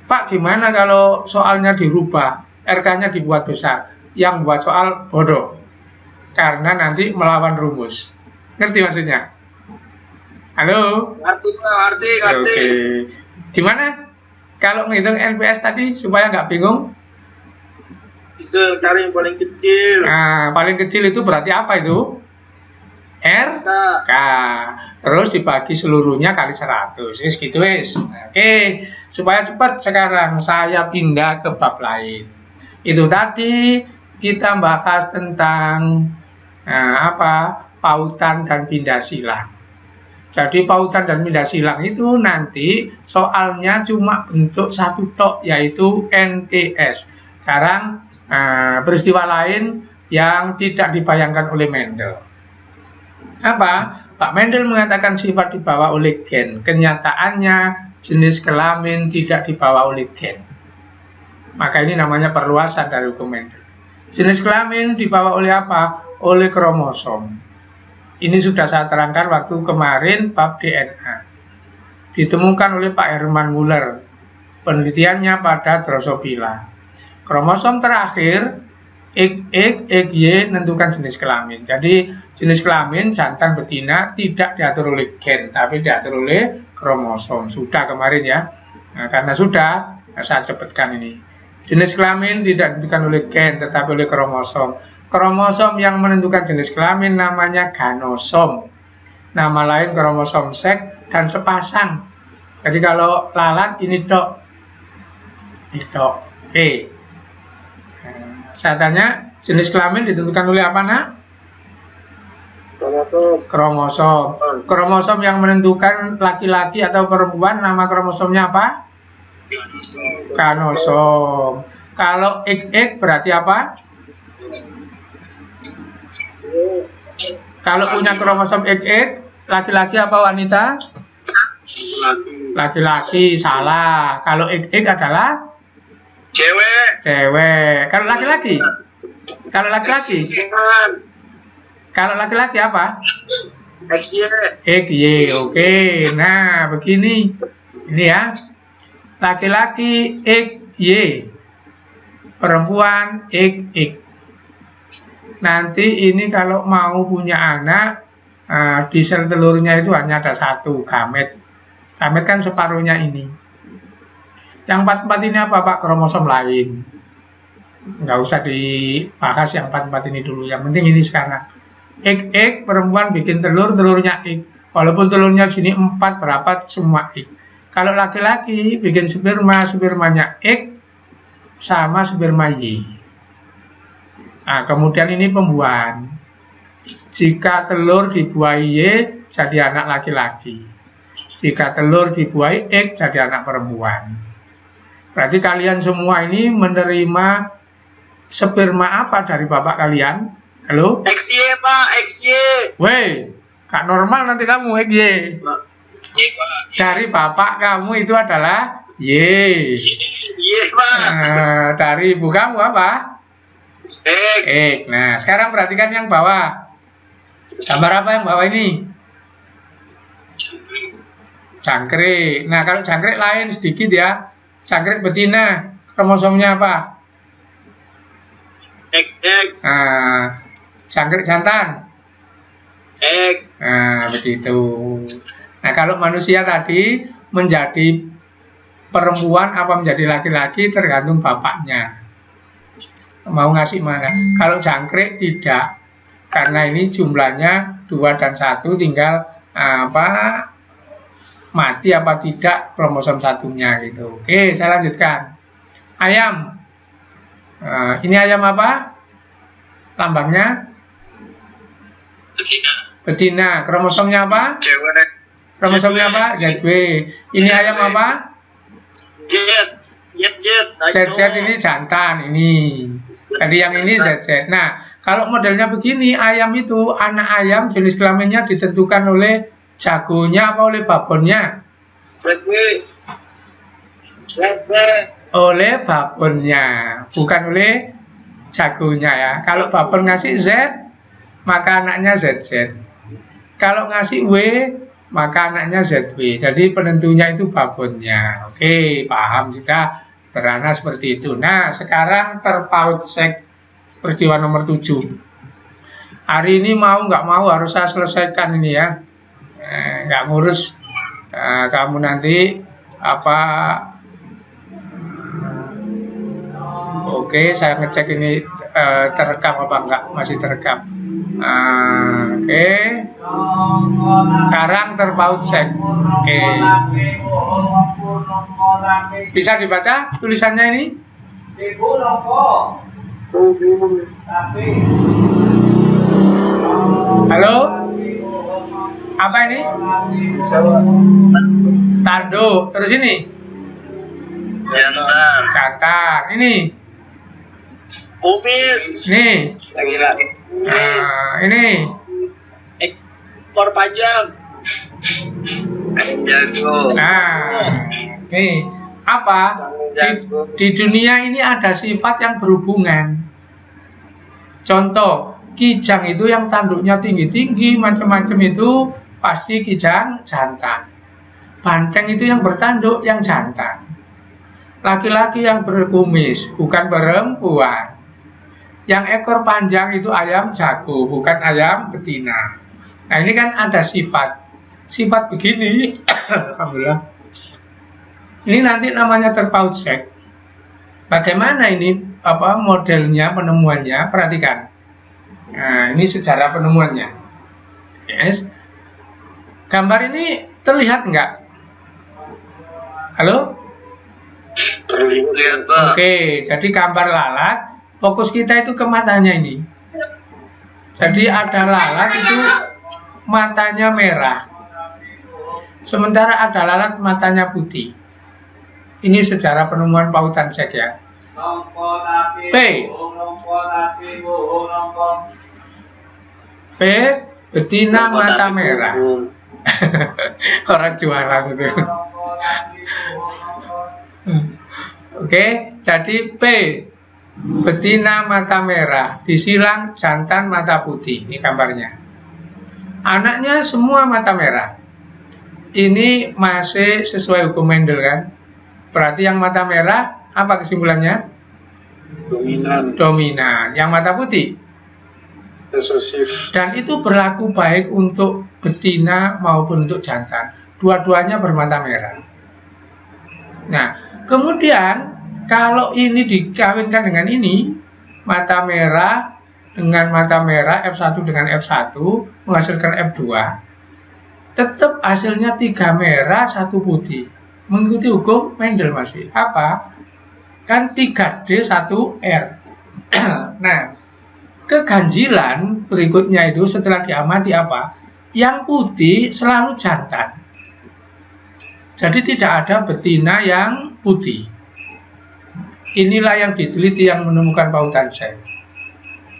Pak, gimana kalau soalnya dirubah? RK-nya dibuat besar. Yang buat soal bodoh. Karena nanti melawan rumus. Ngerti maksudnya? Halo? Ngerti. Oke. Gimana? Kalau menghitung NPS tadi supaya nggak bingung? Itu cari yang paling kecil. Nah, paling kecil itu berarti apa itu? RK. Terus dibagi seluruhnya kali 100. Wis gitu wis. Oke. Supaya cepat sekarang saya pindah ke bab lain. Itu tadi kita bahas tentang pautan dan pindah silang. Jadi pautan dan pindah silang itu nanti soalnya cuma bentuk satu tok, yaitu NTS. Sekarang peristiwa lain yang tidak dibayangkan oleh Mendel. Apa? Pak Mendel mengatakan sifat dibawa oleh gen. Kenyataannya jenis kelamin tidak dibawa oleh gen. Maka ini namanya perluasan dari hukum Mendel. Jenis kelamin dibawa oleh apa? Oleh kromosom. Ini sudah saya terangkan waktu kemarin bab DNA. Ditemukan oleh Pak Herman Muller. Penelitiannya pada Drosophila. Kromosom terakhir XY menentukan jenis kelamin. Jadi jenis kelamin jantan betina tidak diatur oleh gen, tapi diatur oleh kromosom. Sudah kemarin ya. Nah, karena sudah, saya cepatkan ini. Jenis kelamin tidak ditentukan oleh gen, tetapi oleh kromosom. Kromosom yang menentukan jenis kelamin namanya ganosom. Nama lain kromosom seks dan sepasang. Jadi kalau lalat ini dok. Ini dok. Oke. Saya tanya, jenis kelamin ditentukan oleh apa, Nak? Kromosom. Kromosom yang menentukan laki-laki atau perempuan, nama kromosomnya apa? Kanosom. Kalau XX berarti apa? Kalau punya kromosom XX, laki-laki apa wanita? Laki-laki, salah. Kalau XX adalah Cewek. cewek. Kalau laki-laki? Kalau laki-laki? Kalau laki-laki apa? XY. XY, oke. Nah, begini. Ini ya. Laki-laki XY. Perempuan XX. Nanti ini kalau mau punya anak, di sel telurnya itu hanya ada satu, gamet. Gamet kan separuhnya ini. Yang 44 ini apa Pak? Kromosom lain. Nggak usah dibahas yang 44 ini dulu. Yang penting ini sekarang. XX, perempuan bikin telur, telurnya X. Walaupun telurnya sini 4, berapa semua X. Kalau laki-laki bikin sperma, spermanya X sama sperma Y. Nah, kemudian ini pembuahan. Jika telur dibuahi Y, jadi anak laki-laki. Jika telur dibuahi X, jadi anak perempuan. Berarti kalian semua ini menerima sperma apa dari bapak kalian? Halo? XY Pak, XY. Weh, gak normal nanti kamu XY. Dari bapak kamu itu adalah Y. Iya Pak. Dari ibu kamu apa? X. X. Nah, sekarang perhatikan yang bawah. Gambar apa yang bawah ini? Jangkrik. Nah, kalau jangkrik lain sedikit ya. Jangkrik betina, kromosomnya apa? XX. Nah, jangkrik jantan. X. Nah, begitu. Nah, kalau manusia tadi menjadi perempuan apa menjadi laki-laki tergantung bapaknya. Mau ngasih mana? Kalau jangkrik tidak. Karena ini jumlahnya 2 dan 1, tinggal mati apa tidak kromosom satunya gitu. Oke, saya lanjutkan. Ayam. Ini ayam apa? Lambangnya? Betina. Betina. Kromosomnya apa? Cewek. Kromosomnya apa? ZW. Ini ayam apa? Jet. ZZ ini jantan ini. Tadi yang ini ZZ. Nah, kalau modelnya begini, ayam itu anak ayam jenis kelaminnya ditentukan oleh jagonya apa oleh babonnya? Oleh babonnya, bukan oleh jagonya ya. Kalau babon ngasih Z, maka anaknya ZZ. Kalau ngasih W, maka anaknya ZW. Jadi penentunya itu babonnya. Oke, paham kita sederhana seperti itu. Nah, sekarang terpaut sek peristiwa nomor 7. Hari ini mau nggak mau harus saya selesaikan ini ya. Nggak ngurus kamu nanti apa. Oke, saya ngecek ini terekam apa enggak, masih terekam. Oke. Sekarang terpaut sek. Oke. Bisa dibaca tulisannya ini? Halo? Apa ini? Tanduk. Terus ini? Jantan. Ini? Kumis. Nih. Lagi. Ini? Ekor panjang. Jago. Nih. Apa? Di dunia ini ada sifat yang berhubungan. Contoh, kijang itu yang tanduknya tinggi-tinggi, macam-macam itu pasti kijang jantan. Banteng itu yang bertanduk yang jantan. Laki-laki yang berkumis, bukan perempuan. Yang ekor panjang itu ayam jago, bukan ayam betina. Nah, ini kan ada sifat. Sifat begini, alhamdulillah. Ini nanti namanya terpaut sek. Bagaimana ini modelnya, penemuannya? Perhatikan. Nah, ini sejarah penemuannya. Yes. Gambar ini terlihat nggak? Halo? Terlihat, Pak. Oke, jadi gambar lalat. Fokus kita itu ke matanya ini. Jadi ada lalat itu matanya merah. Sementara ada lalat matanya putih. Ini sejarah penemuan pautan seks ya. P. P. Betina mata merah. Orang jualan itu. Oke, jadi P. Betina mata merah, disilang jantan mata putih. Ini gambarnya. Anaknya semua mata merah. Ini masih sesuai hukum Mendel kan? Berarti yang mata merah apa kesimpulannya? Dominan. Yang mata putih Resesif. dan itu berlaku baik untuk betina maupun untuk jantan. Dua-duanya bermata merah. Nah, kemudian kalau ini dikawinkan dengan ini, mata merah dengan mata merah, F1 dengan F1 menghasilkan F2, tetap hasilnya 3 merah, 1 putih. Mengikuti hukum Mendel masih. Apa? Kan 3D, 1R. Nah, keganjilan berikutnya itu setelah diamati apa? Yang putih selalu jantan. Jadi tidak ada betina yang putih. Inilah yang diteliti yang menemukan pautan seks.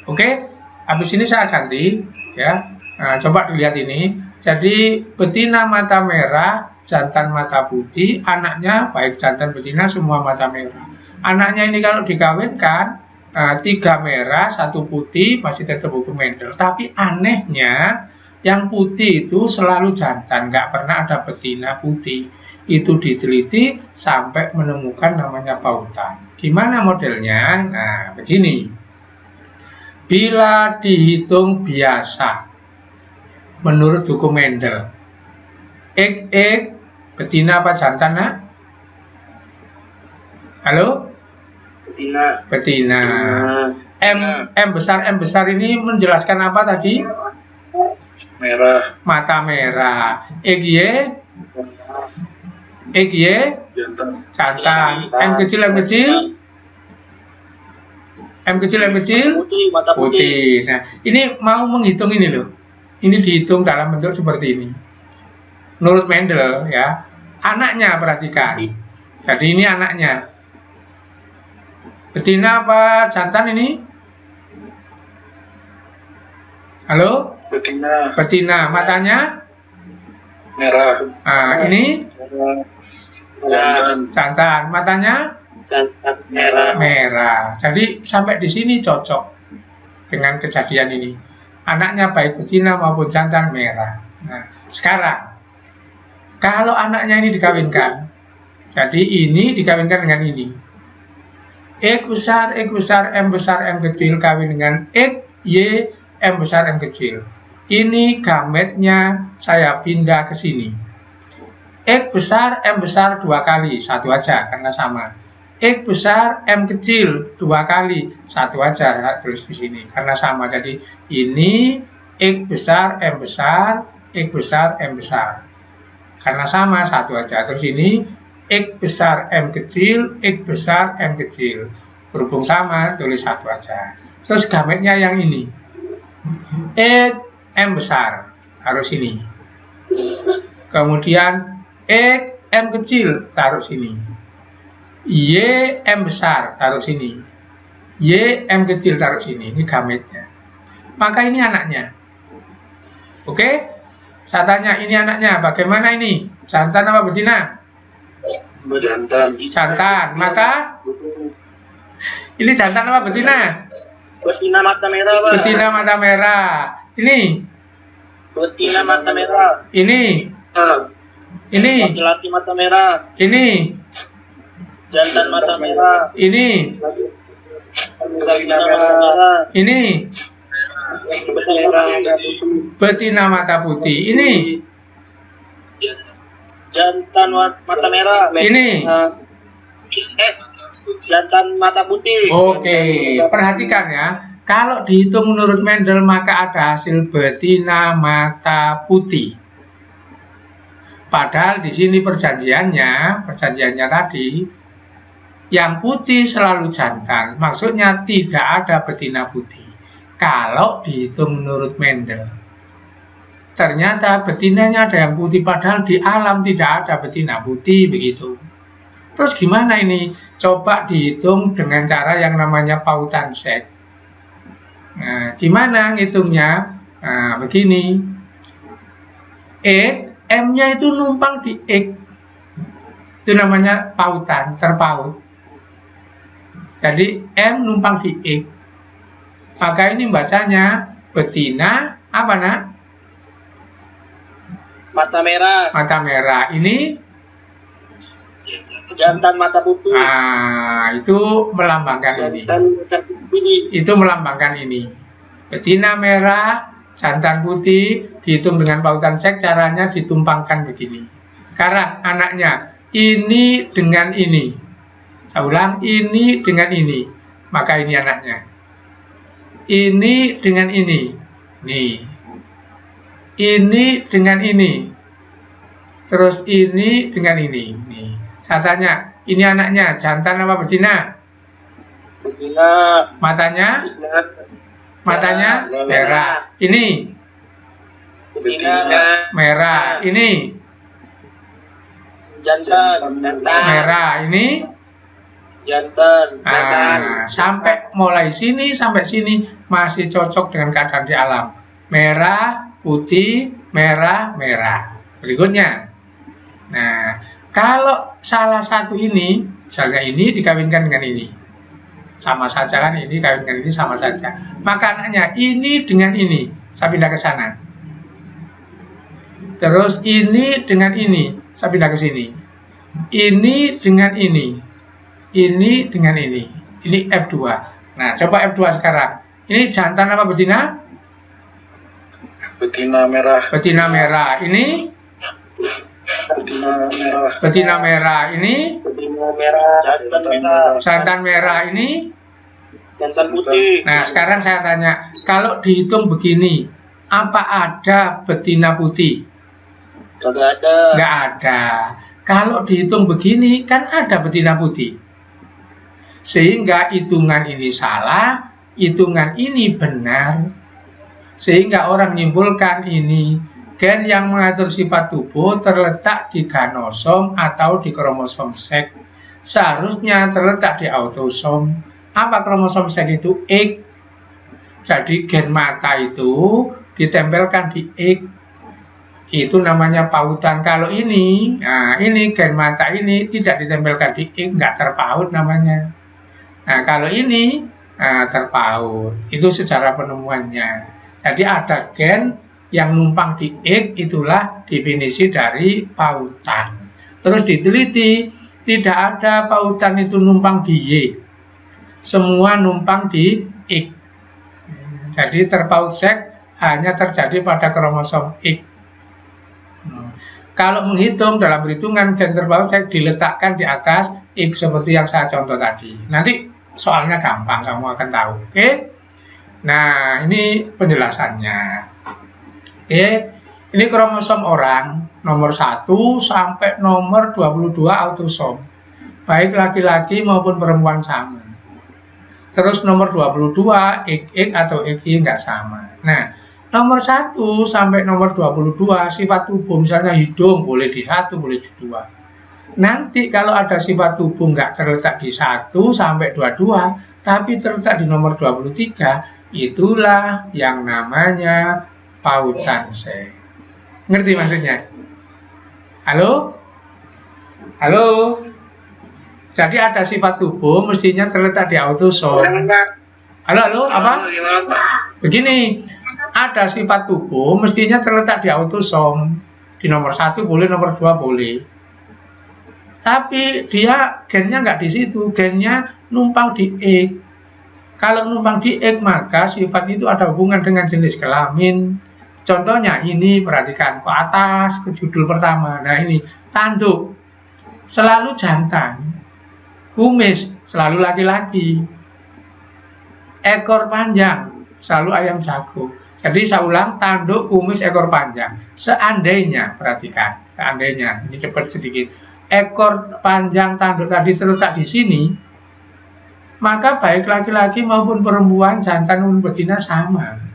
Oke, habis ini saya ganti ya. Nah, coba dilihat ini. Jadi betina mata merah, jantan mata putih, anaknya baik jantan betina semua mata merah. Anaknya ini kalau dikawinkan 3 merah, 1 putih masih tetap hukum Mendel. Tapi anehnya yang putih itu selalu jantan, nggak pernah ada betina putih. Itu diteliti sampai menemukan namanya pautan. Gimana modelnya? Nah, begini. Bila dihitung biasa menurut hukum Mendel, X betina apa jantan, nak? Halo? Betina. M besar ini menjelaskan apa tadi? Merah. Mata merah. XY jantan. M kecil Putih, mata putih. Nah, ini mau menghitung ini loh. Ini dihitung dalam bentuk seperti ini. Menurut Mendel ya, anaknya perhatikan. Jadi ini anaknya. Betina apa jantan ini? Halo? Betina. Matanya? Merah. Nah, ini? Jantan. Matanya? Merah. Jadi sampai di sini cocok dengan kejadian ini. Anaknya baik betina maupun jantan merah. Nah, sekarang kalau anaknya ini dikawinkan, jadi ini dikawinkan dengan ini. X besar, M besar, M kecil kawin dengan X, Y, M besar, M kecil. Ini gametnya saya pindah ke sini. X besar, M besar 2 kali, 1 aja karena sama. X besar, M kecil 2 kali, 1 aja tulis di sini karena sama. Jadi ini X besar, M besar, X besar, M besar. Karena sama 1 aja. Terus ini X besar, M kecil, X besar, M kecil. Berhubung sama, tulis 1 aja. Terus gametnya yang ini. X, M besar, taruh sini. Kemudian X, M kecil, taruh sini. Y, M besar, taruh sini. Y, M kecil, taruh sini. Ini gametnya. Maka ini anaknya. Oke? Saya tanya, ini anaknya, bagaimana ini? Jantan apa betina? Jantan. Mata? Ini jantan apa betina? Betina mata merah, Pak. Betina mata merah. Ini? Betina mata merah. Ini? Ini? Laki-laki mata merah. Ini? Jantan mata merah. Ini? Betina mata merah. Ini? Betina Betina mata putih. Ini? jantan mata merah. Ini? Jantan mata putih. Oke, perhatikan ya. Kalau dihitung menurut Mendel maka ada hasil betina mata putih. Padahal di sini perjanjiannya tadi yang putih selalu jantan. Maksudnya tidak ada betina putih. Kalau dihitung menurut Mendel, ternyata betinanya ada yang putih. Padahal di alam tidak ada betina putih begitu. Terus gimana ini? Coba dihitung dengan cara yang namanya pautan sek. Nah, gimana ngitungnya? Nah, begini. M-nya itu numpang di X. Itu namanya pautan, terpaut. Jadi M numpang di X. Maka ini bacanya betina apa nak? Mata merah. Mata merah. Ini Jantan mata putih. nah, itu melambangkan ini. Jantan mata putih. Itu melambangkan ini. Betina merah, jantan putih, dihitung dengan pautan sek, caranya ditumpangkan begini. Sekarang anaknya, ini dengan ini. Saya ulang, ini dengan ini. Maka ini anaknya. Ini dengan ini. Nih. Ini dengan ini. Terus ini dengan ini. Nih. Saya tanya, ini anaknya jantan apa betina? Betina. Matanya? Betina. Matanya merah. Ini Betina. merah. Ini Jantan. merah. Ini Jantan. sampai mulai sini sampai sini masih cocok dengan keadaan di alam. Merah, putih, merah, merah. Berikutnya. Nah, kalau salah satu ini, misalnya ini dikawinkan dengan ini. Sama saja kan, ini kawinkan ini sama saja. Maka anaknya ini dengan ini. Saya pindah ke sana. Terus ini dengan ini. Saya pindah ke sini. Ini dengan ini. Ini dengan ini. Ini F2. Nah, coba F2 sekarang. Ini jantan apa betina? Betina merah. Betina merah. Ini Betina merah. betina merah. Ini Betina merah. Jantan merah. jantan merah. Ini. Jantan putih. Nah, sekarang saya tanya, kalau dihitung begini, apa ada betina putih? Tidak ada. Nggak ada. Kalau dihitung begini, kan ada betina putih. Sehingga hitungan ini salah, hitungan ini benar. Sehingga orang menyimpulkan ini, gen yang mengatur sifat tubuh terletak di ganosom atau di kromosom seks. Seharusnya terletak di autosom. Apa kromosom seks itu? X. Jadi gen mata itu ditempelkan di X. Itu namanya pautan. Kalau ini, nah ini gen mata ini tidak ditempelkan di X, nggak terpaut namanya. Nah kalau ini terpaut. Itu secara penemuannya. Jadi ada gen yang numpang di X, itulah definisi dari pautan. Terus diteliti, tidak ada pautan itu numpang di Y. Semua numpang di X. Jadi terpaut seks hanya terjadi pada kromosom X. Kalau menghitung dalam perhitungan gen terpaut seks diletakkan di atas X seperti yang saya contoh tadi. Nanti soalnya gampang, kamu akan tahu. Oke? Nah, ini penjelasannya. Oke, ini kromosom orang nomor 1 sampai nomor 22 autosom. Baik laki-laki maupun perempuan sama. Terus nomor 22 XX atau XY nggak sama. Nah, nomor 1 sampai nomor 22 sifat tubuh misalnya hidung boleh di 1, boleh di 2. Nanti kalau ada sifat tubuh nggak terletak di 1 sampai 22, tapi terletak di nomor 23, itulah yang namanya pautan seks. Ngerti maksudnya? Halo? Halo? Jadi ada sifat tubuh mestinya terletak di autosom. Halo, apa? Begini, ada sifat tubuh mestinya terletak di autosom. Di nomor 1 boleh, nomor 2 boleh. Tapi dia gennya nggak di situ, gennya numpang di X. Kalau numpang di X, maka sifat itu ada hubungan dengan jenis kelamin. Contohnya ini, perhatikan ke atas, ke judul pertama. Nah ini, tanduk selalu jantan, kumis selalu laki-laki, ekor panjang selalu ayam jago. Jadi saya ulang, tanduk, kumis, ekor panjang. Seandainya, perhatikan, seandainya, ini cepat sedikit, ekor panjang tanduk tadi terletak di sini, maka baik laki-laki maupun perempuan, jantan maupun betina sama.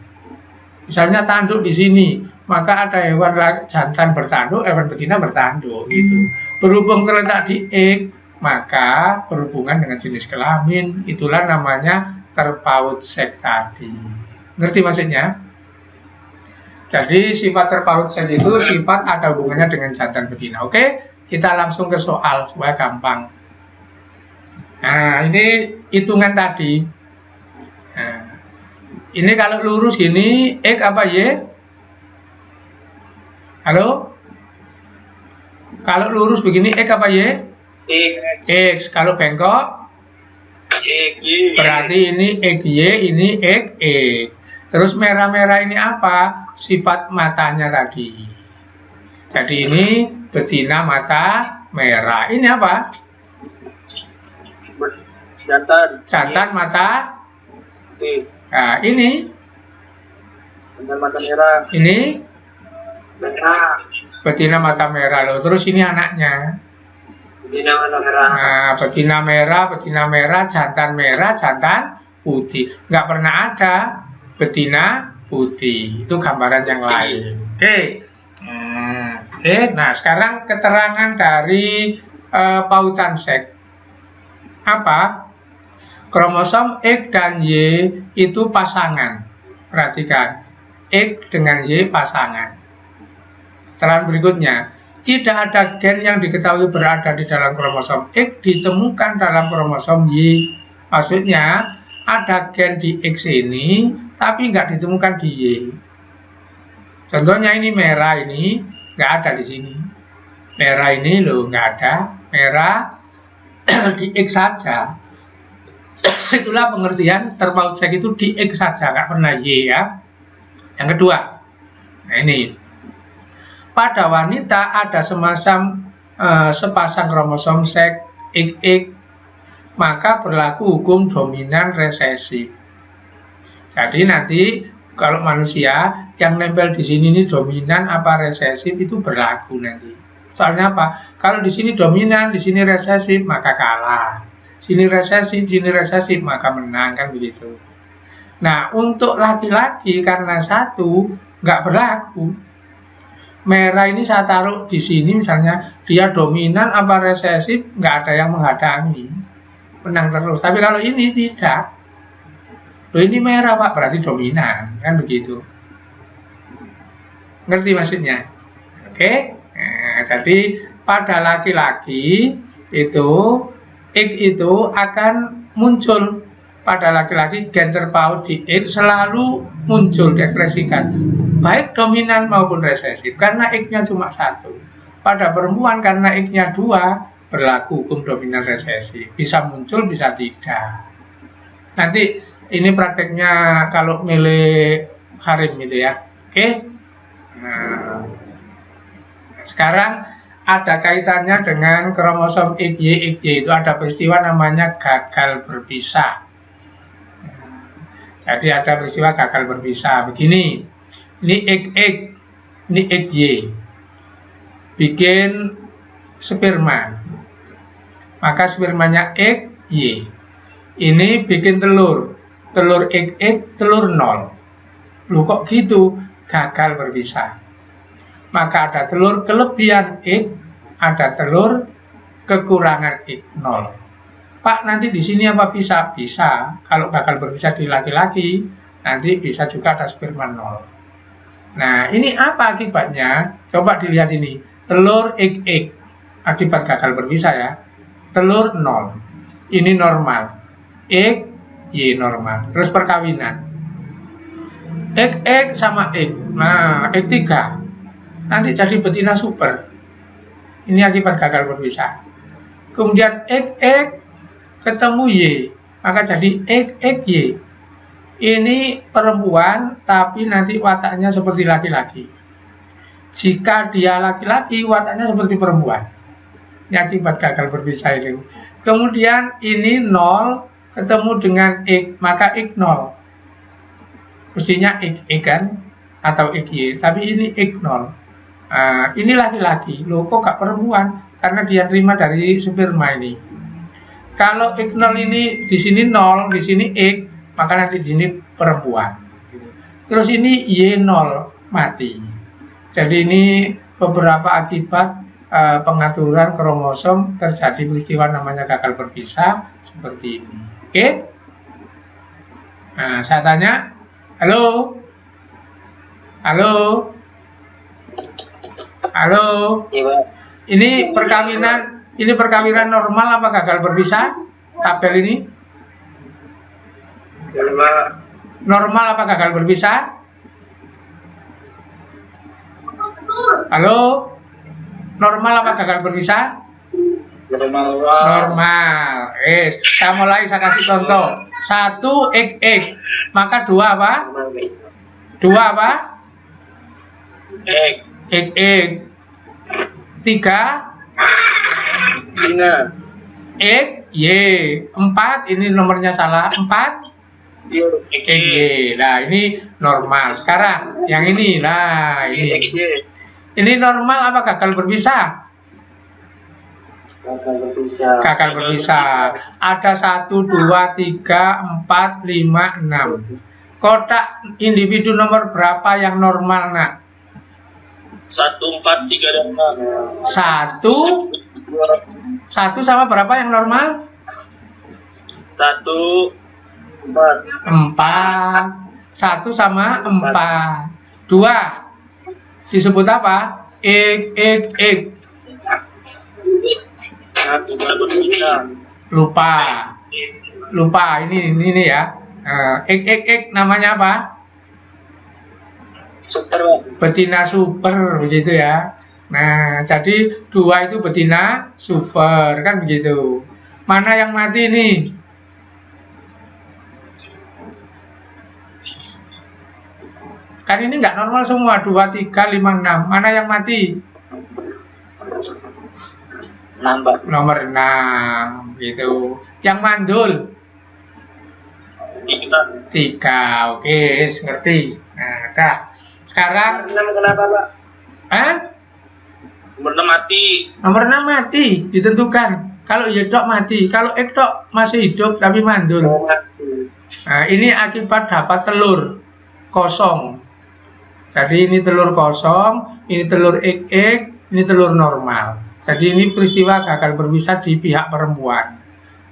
Misalnya tanduk di sini, maka ada hewan jantan bertanduk, hewan betina bertanduk gitu. Berhubung terletak di X, maka berhubungan dengan jenis kelamin. Itulah namanya terpaut seks tadi. Ngerti maksudnya? Jadi sifat terpaut seks itu sifat ada hubungannya dengan jantan betina. Oke, kita langsung ke soal supaya gampang. Nah, ini hitungan tadi. Nah, ini kalau lurus gini, X apa Y? Halo? Kalau lurus begini, X apa Y? X. Kalau bengkok? X. Berarti ini XY, ini XX. Terus merah-merah ini apa? Sifat matanya tadi. Jadi ini betina mata merah. Ini apa? Jantan mata. Nah, ini. Jantan mata merah. Ini Merah. betina mata merah loh. Terus ini anaknya. Betina mata merah. Nah, betina merah, jantan putih. Nggak pernah ada betina putih. Itu gambaran yang lain. Oke. Nah sekarang keterangan dari pautan seks. Apa? Kromosom X dan Y itu pasangan. Perhatikan. X dengan Y pasangan. Keterangan berikutnya. Tidak ada gen yang diketahui berada di dalam kromosom X ditemukan dalam kromosom Y. Maksudnya ada gen di X ini tapi nggak ditemukan di Y. Contohnya ini merah ini nggak ada di sini. Merah ini loh nggak ada. Merah di X saja. Itulah pengertian terpaut seks itu di X saja, nggak pernah Y ya. Yang kedua, nah ini. Pada wanita ada semacam sepasang kromosom seks XX, maka berlaku hukum dominan resesif. Jadi nanti kalau manusia yang nempel di sini ini dominan apa resesif itu berlaku nanti. Soalnya apa? Kalau di sini dominan, di sini resesif maka kalah. Sini resesif maka menang, kan begitu. Nah untuk laki-laki karena satu nggak berlaku. Merah ini saya taruh di sini misalnya dia dominan apa resesif nggak ada yang menghadangi, menang terus. Tapi kalau ini tidak, loh ini merah Pak berarti dominan, kan begitu. Ngerti maksudnya? Oke. Nah, jadi pada laki-laki itu X itu akan muncul. Pada laki-laki gen terpaut di X selalu muncul diekspresikan, baik dominan maupun resesif, karena X-nya cuma satu. Pada perempuan karena X-nya dua, berlaku hukum dominan resesif, bisa muncul bisa tidak. Nanti ini prakteknya kalau milih harim gitu ya. Oke. Nah, sekarang ada kaitannya dengan kromosom XY itu ada peristiwa namanya gagal berpisah. Jadi ada peristiwa gagal berpisah begini. Ini XX, ini XY. Bikin sperma. Maka spermanya XY. Ini bikin telur. Telur XX, telur 0. Loh kok gitu? Gagal berpisah. Maka ada telur kelebihan X, ada telur kekurangan X 0. Pak, nanti di sini apa bisa? Bisa. Kalau gagal berpisah di laki-laki, nanti bisa juga ada sperma 0. Nah, ini apa akibatnya? Coba dilihat ini. Telur XX, akibat gagal berpisah ya. Telur 0. Ini normal. X, Y normal. Terus perkawinan. XX sama X. Nah, X3. Nanti jadi betina super. Ini akibat gagal berpisah. Kemudian XX ketemu Y, maka jadi XY. Ini perempuan, tapi nanti wataknya seperti laki-laki. Jika dia laki-laki, wataknya seperti perempuan. Ini akibat gagal berpisah itu. Kemudian ini 0 ketemu dengan X, maka X 0. Mestinya XY kan, atau XY, tapi ini X 0. Ini laki-laki, loh kok gak perempuan? Karena dia terima dari sperma ini. Kalau X 0 ini di sini 0, di sini X, maka nanti di sini perempuan. Terus ini Y 0 mati. Jadi ini beberapa akibat pengaturan kromosom terjadi peristiwa namanya gagal berpisah seperti ini. Oke? Nah, saya tanya, halo, halo, halo. Iya, Pak. Ini perkawinan normal apa gagal berpisah? Tabel ini normal apa gagal berpisah? Halo? Normal apa gagal berpisah? Normal. Normal. Saya mulai, saya kasih contoh. 1 x. Maka 2 apa? 2 apa? X. 3 X, Y. 4, ini nomornya salah. 4 X, Y. Nah, ini normal. Sekarang yang ini. Nah, ini. Ini normal apa gagal berpisah? Gagal berpisah. Ada 1, 2, 3, 4, 5, 6. Kotak individu nomor berapa yang normal, nak? 1, 4, 3, dan 6. 1 sama berapa yang normal? 1, 4. 4. 1 sama 4. 2 disebut apa? X. Lupa. Ini ya. X namanya apa? Super. Betina super, begitu ya. Nah, jadi 2 itu betina super, kan begitu. Mana yang mati nih? Kan ini nggak normal semua, 2, 3, 5, 6. Mana yang mati? Nambah. Nomor 6, gitu. Yang mandul? 3, oke, ngerti. Nah, dah. Sekarang, Kenapa, Pak? Nomor 6 mati. Nomor 6 mati, ditentukan. Kalau Y tok mati, kalau X tok masih hidup tapi mandul. Nah, ini akibat dapat telur kosong. Jadi ini telur kosong, ini telur XX, ini telur normal. Jadi ini peristiwa gagal berpisah di pihak perempuan.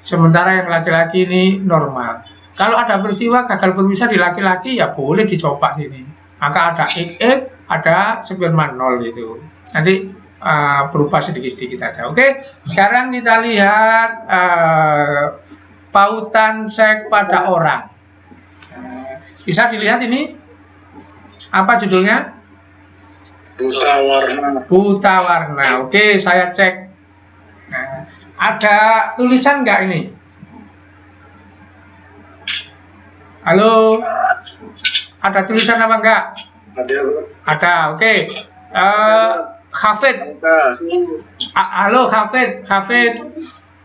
Sementara yang laki-laki ini normal. Kalau ada peristiwa gagal berpisah di laki-laki, ya boleh dicoba sini. Maka ada XX, ada sperma 0 gitu. Nanti berubah sedikit-sedikit aja. Oke, sekarang kita lihat pautan seks pada orang. Bisa dilihat ini? Apa judulnya? Buta warna. Buta warna. Oke, saya cek. Nah, ada tulisan nggak ini? Halo? Ada tulisan apa enggak? Ada, oke. Hafid. Halo, Hafid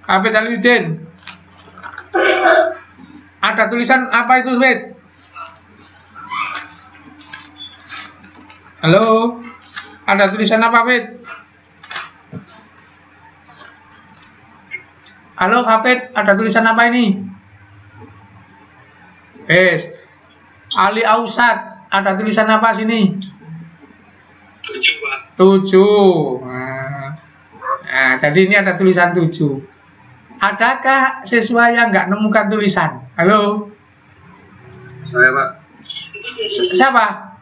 Aludin. Ada tulisan apa itu, Hafid? Halo? Ada tulisan apa, Hafid? Halo, Hafid, ada tulisan apa ini? Ali Ausat, ada tulisan apa sini? 7, Pak. 7. Nah, jadi ini ada tulisan 7. Adakah siswa yang nggak nemukan tulisan? Halo? Saya, Pak. Siapa?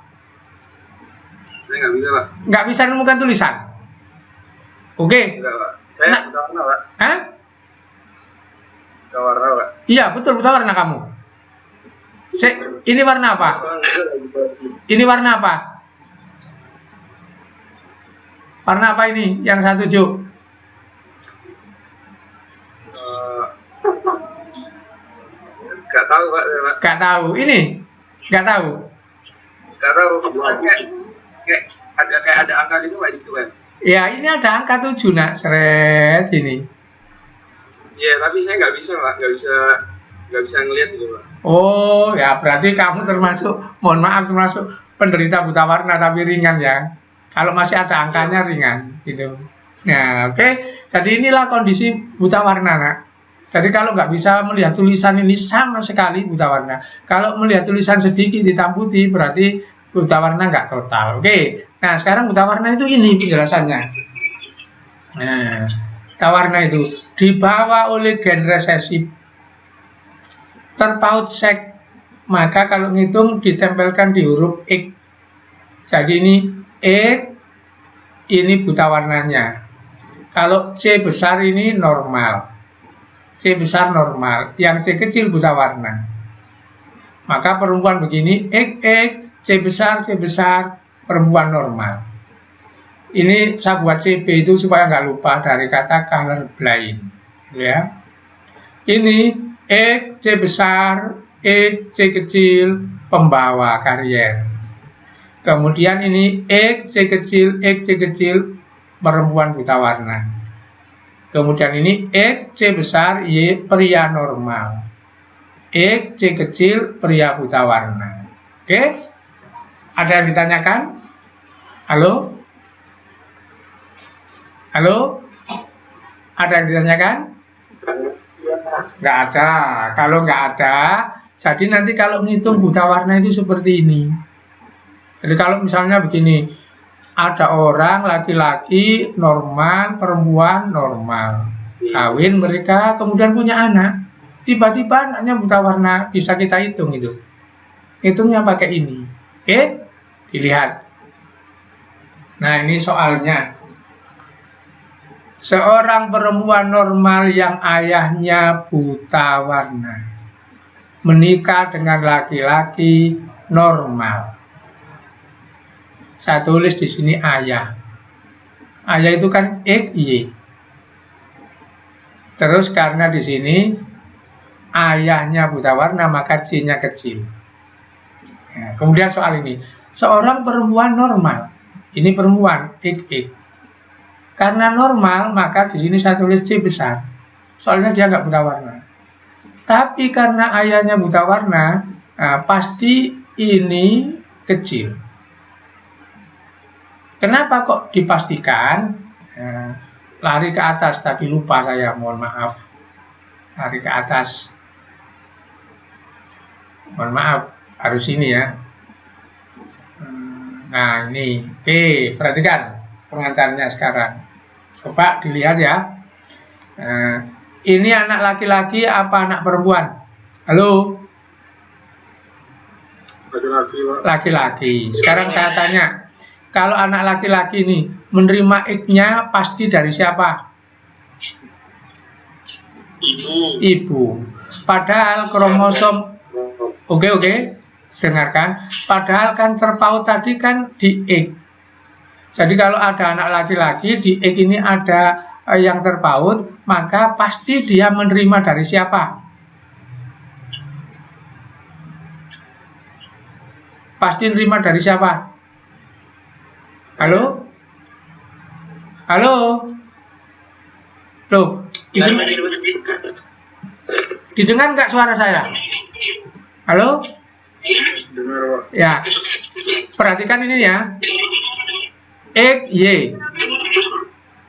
Saya nggak bisa, Pak. Nggak bisa nemukan tulisan? Oke. Enggak, Pak. Saya Nah. buta warna, Pak. Hah? Buta warna, Pak. Iya, betul, buta warna kamu. Ini warna apa? Ini warna apa? Warna apa ini? Yang saya tuju? Nggak tahu, Pak. Saya, Pak. Nggak tahu. Ini? Nggak tahu. Nggak tahu. Kayak ada angka gitu, Pak, di situ, Pak. Ya, ini ada angka 7, nak. Seret ini. Iya, tapi saya nggak bisa, Pak. Nggak bisa ngelihat gitu, Pak. Oh, ya berarti kamu termasuk, mohon maaf, termasuk penderita buta warna tapi ringan ya. Kalau masih ada angkanya ringan, gitu. Nah, oke. Jadi inilah kondisi buta warna, nak. Jadi kalau nggak bisa melihat tulisan ini sama sekali buta warna. Kalau melihat tulisan sedikit hitam putih berarti buta warna nggak total. Oke. Nah, sekarang buta warna itu ini penjelasannya. Nah, buta warna itu dibawa oleh gen resesif, terpaut seks, maka kalau ngitung ditempelkan di huruf X. Jadi ini X, ini buta warnanya. Kalau C besar ini normal, C besar normal, yang C kecil buta warna. Maka perempuan begini, X, C besar, perempuan normal. Ini saya buat CP itu supaya nggak lupa dari kata color blind, ya. Ini X, C besar, X, C kecil, pembawa karier. Kemudian ini X, C kecil, perempuan buta warna. Kemudian ini X, C besar, Y, pria normal. X, C kecil, pria buta warna. Oke? Ada yang ditanyakan? Halo? Halo? Ada yang ditanyakan? Nggak ada. Kalau nggak ada, jadi nanti kalau ngitung buta warna itu seperti ini. Jadi kalau misalnya begini, ada orang laki-laki normal, perempuan normal, kawin mereka, kemudian punya anak, tiba-tiba anaknya buta warna, bisa kita hitung itu. Hitungnya pakai ini. Oke? Dilihat. Nah, ini soalnya. Seorang perempuan normal yang ayahnya buta warna menikah dengan laki-laki normal. Saya tulis di sini ayah. Ayah itu kan X, Y. Terus karena di sini ayahnya buta warna, maka C-nya kecil. Nah, kemudian soal ini, seorang perempuan normal. Ini perempuan X. Karena normal, maka di sini saya tulis C besar. Soalnya dia nggak buta warna. Tapi karena ayahnya buta warna, pasti ini kecil. Kenapa kok dipastikan? Lari ke atas, tapi lupa saya, mohon maaf. Lari ke atas. Mohon maaf, harus ini ya. Nah, ini. Oke, perhatikan pengantarnya sekarang. Coba dilihat ya. Ini anak laki-laki apa anak perempuan? Halo? Laki-laki, Pak. Laki-laki. Sekarang saya tanya, kalau anak laki-laki ini menerima X-nya pasti dari siapa? Ibu. Padahal kromosom, oke, dengarkan. Padahal kan terpaut tadi kan di X. Jadi kalau ada anak laki-laki, di X ini ada yang terpaut, maka pasti dia menerima dari siapa? Pasti menerima dari siapa? Halo? Halo? Loh, didengar nggak suara saya? Halo? Dengar, Pak. Ya, perhatikan ini ya. X, Y.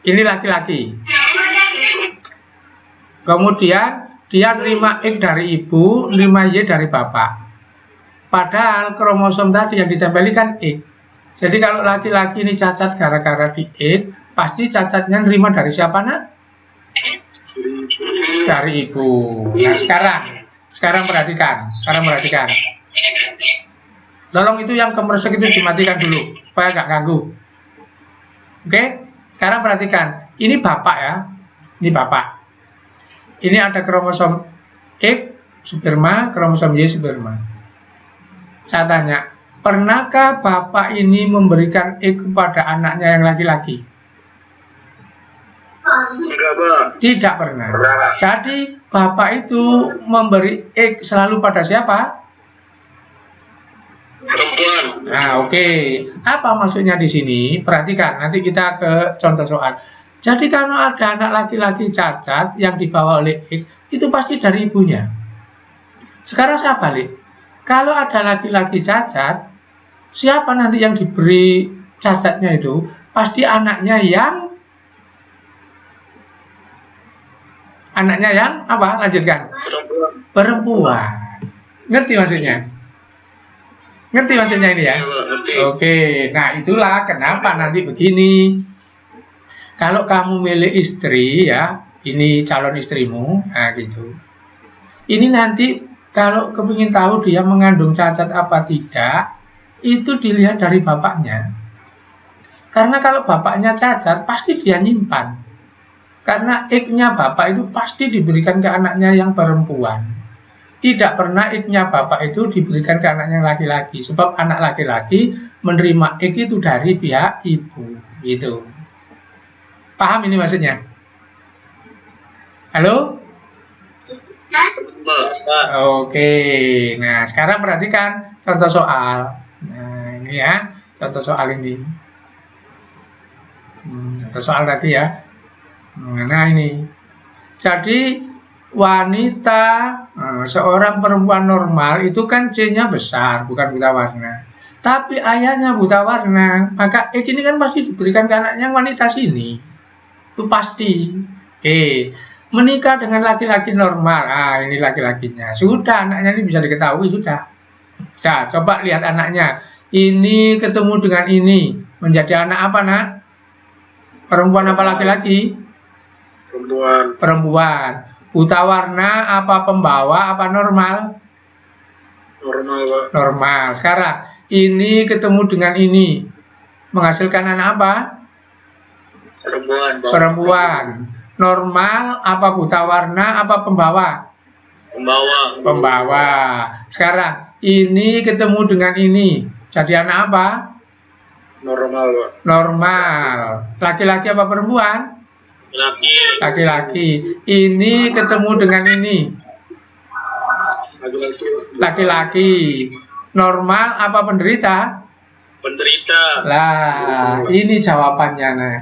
Ini laki-laki. Kemudian dia nerima X dari ibu, nerima Y dari bapak. Padahal kromosom tadi yang ditempelikan X. Jadi kalau laki-laki ini cacat gara-gara di X, pasti cacatnya nerima dari siapa, nak? Dari ibu. Nah, sekarang perhatikan. Tolong itu yang kemersek itu dimatikan dulu, supaya nggak ganggu. Oke, sekarang perhatikan. Ini bapak ya. Ini bapak. Ini ada kromosom X, sperma, kromosom Y, sperma. Saya tanya, pernahkah bapak ini memberikan X kepada anaknya yang laki-laki? Enggak, Pak. Tidak pernah. Jadi, bapak itu memberi X selalu pada siapa? Perempuan. Nah, oke. Apa maksudnya di sini? Perhatikan, nanti kita ke contoh soal. Jadi kalau ada anak laki-laki cacat yang dibawa oleh X, itu pasti dari ibunya. Sekarang saya balik. Kalau ada laki-laki cacat, siapa nanti yang diberi cacatnya itu? Pasti anaknya yang apa? Lanjutkan. Perempuan. Ngerti maksudnya? Ngerti maksudnya ini ya? Oke, nah itulah kenapa nanti begini. Kalau kamu milih istri ya, ini calon istrimu, nah gitu. Ini nanti kalau kepingin tahu dia mengandung cacat apa tidak, itu dilihat dari bapaknya. Karena kalau bapaknya cacat, pasti dia nyimpan. Karena X-nya bapak itu pasti diberikan ke anaknya yang perempuan. Tidak pernah X-nya bapak itu diberikan ke anaknya yang laki-laki. Sebab anak laki-laki menerima X itu dari pihak ibu. Gitu. Paham ini maksudnya? Halo? Oke. Nah, sekarang perhatikan contoh soal. Nah, ini ya. Contoh soal ini. Contoh soal tadi ya. Nah, ini. Jadi, wanita, seorang perempuan normal itu kan C-nya besar, bukan buta warna. Tapi ayahnya buta warna, maka X ini kan pasti diberikan ke anaknya wanita sini. Itu pasti. Oke, menikah dengan laki-laki normal. Ini laki-lakinya. Sudah, anaknya ini bisa diketahui sudah. Nah, coba lihat anaknya. Ini ketemu dengan ini. Menjadi anak apa, Nak? Perempuan apa laki-laki? Perempuan. Perempuan. Buta warna apa pembawa apa normal? Normal, Pak. Normal. Sekarang, ini ketemu dengan ini. Menghasilkan anak apa? Perempuan. Perempuan. Normal apa buta warna apa pembawa? Pembawa. Pembawa. Sekarang ini ketemu dengan ini. Jadi anak apa? Normal, Pak. Normal. Laki-laki apa perempuan? Laki. Laki-laki. Ini ketemu dengan ini. Laki-laki. Laki-laki. Normal apa penderita? Penderita. Lah, ini jawabannya. Nah.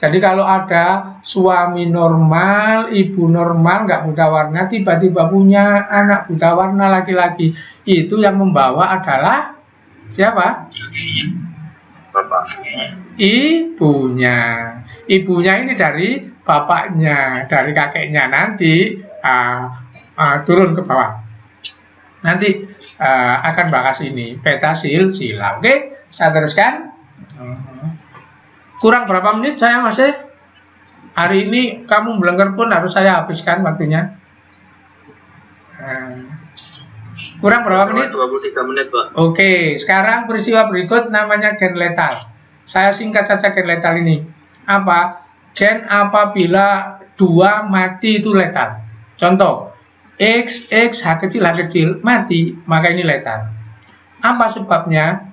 Jadi kalau ada suami normal, ibu normal, nggak buta warna, tiba-tiba punya anak buta warna laki-laki, itu yang membawa adalah siapa? Bapak. Ibunya. Ibunya ini dari bapaknya, dari kakeknya, nanti turun ke bawah. Nanti akan bahas ini, peta silsilah. Oke, saya teruskan. Kurang berapa menit saya masih? Hari ini kamu melengker pun harus saya habiskan waktunya. Kurang berapa menit? 23 menit, Pak. Oke, sekarang peristiwa berikut namanya gen letal. Saya singkat saja gen letal ini. Apa? Gen apabila 2 mati itu letal. Contoh, X, H kecil mati, maka ini letal. Apa sebabnya?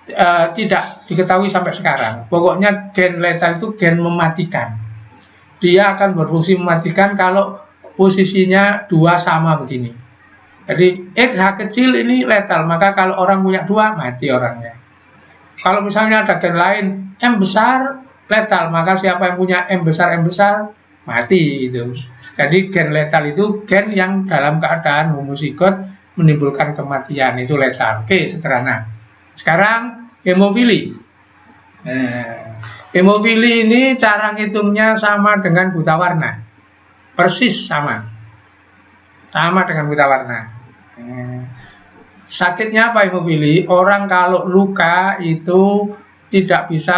Tidak diketahui sampai sekarang. Pokoknya gen letal itu gen mematikan. Dia akan berfungsi mematikan kalau posisinya 2 sama begini. Jadi H kecil ini letal, maka kalau orang punya 2 mati orangnya. Kalau misalnya ada gen lain M besar letal, maka siapa yang punya M besar mati itu. Jadi gen letal itu gen yang dalam keadaan homozigot menimbulkan kematian, itu letal. Oke, sederhana. Sekarang hemofili. Hemofili ini cara ngitungnya sama dengan buta warna. Persis sama. Sama dengan buta warna. Sakitnya apa hemofili? Orang kalau luka itu tidak bisa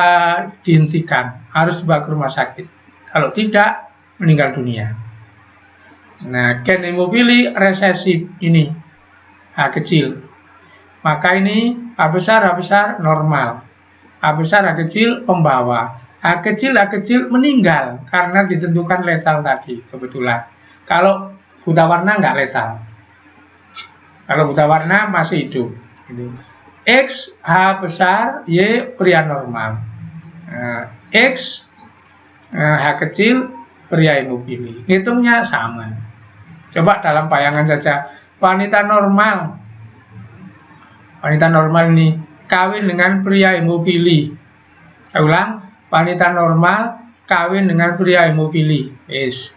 dihentikan, harus dibawa ke rumah sakit. Kalau tidak, meninggal dunia. Nah, gen hemofili resesif ini H kecil. Maka ini H besar normal. H besar H kecil pembawa. H kecil meninggal karena ditentukan letal tadi kebetulan. Kalau buta warna nggak letal. Kalau buta warna masih hidup. X H besar Y pria normal. X H kecil pria hemofili. Hitungnya sama. Coba dalam bayangan saja. Wanita normal ini kawin dengan pria hemofili. Saya ulang, wanita normal kawin dengan pria hemofili. Yes.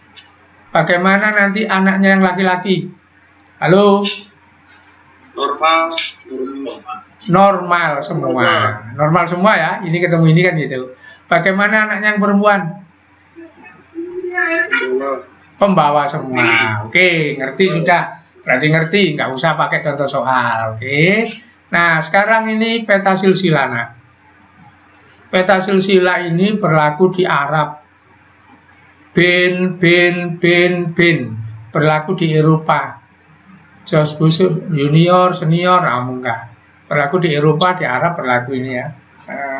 Bagaimana nanti anaknya yang laki-laki? Halo? Normal semua. Normal semua ya. Ini ketemu ini kan gitu. Bagaimana anaknya yang perempuan? Pembawa semua. Oke, ngerti sudah. Berarti ngerti, nggak usah pakai contoh soal. Oke. Nah, sekarang ini peta silsilah. Nah, peta silsilah ini berlaku di Arab. bin berlaku di Eropa. George Bush junior, senior, enggak. Berlaku di Eropa, di Arab berlaku ini ya.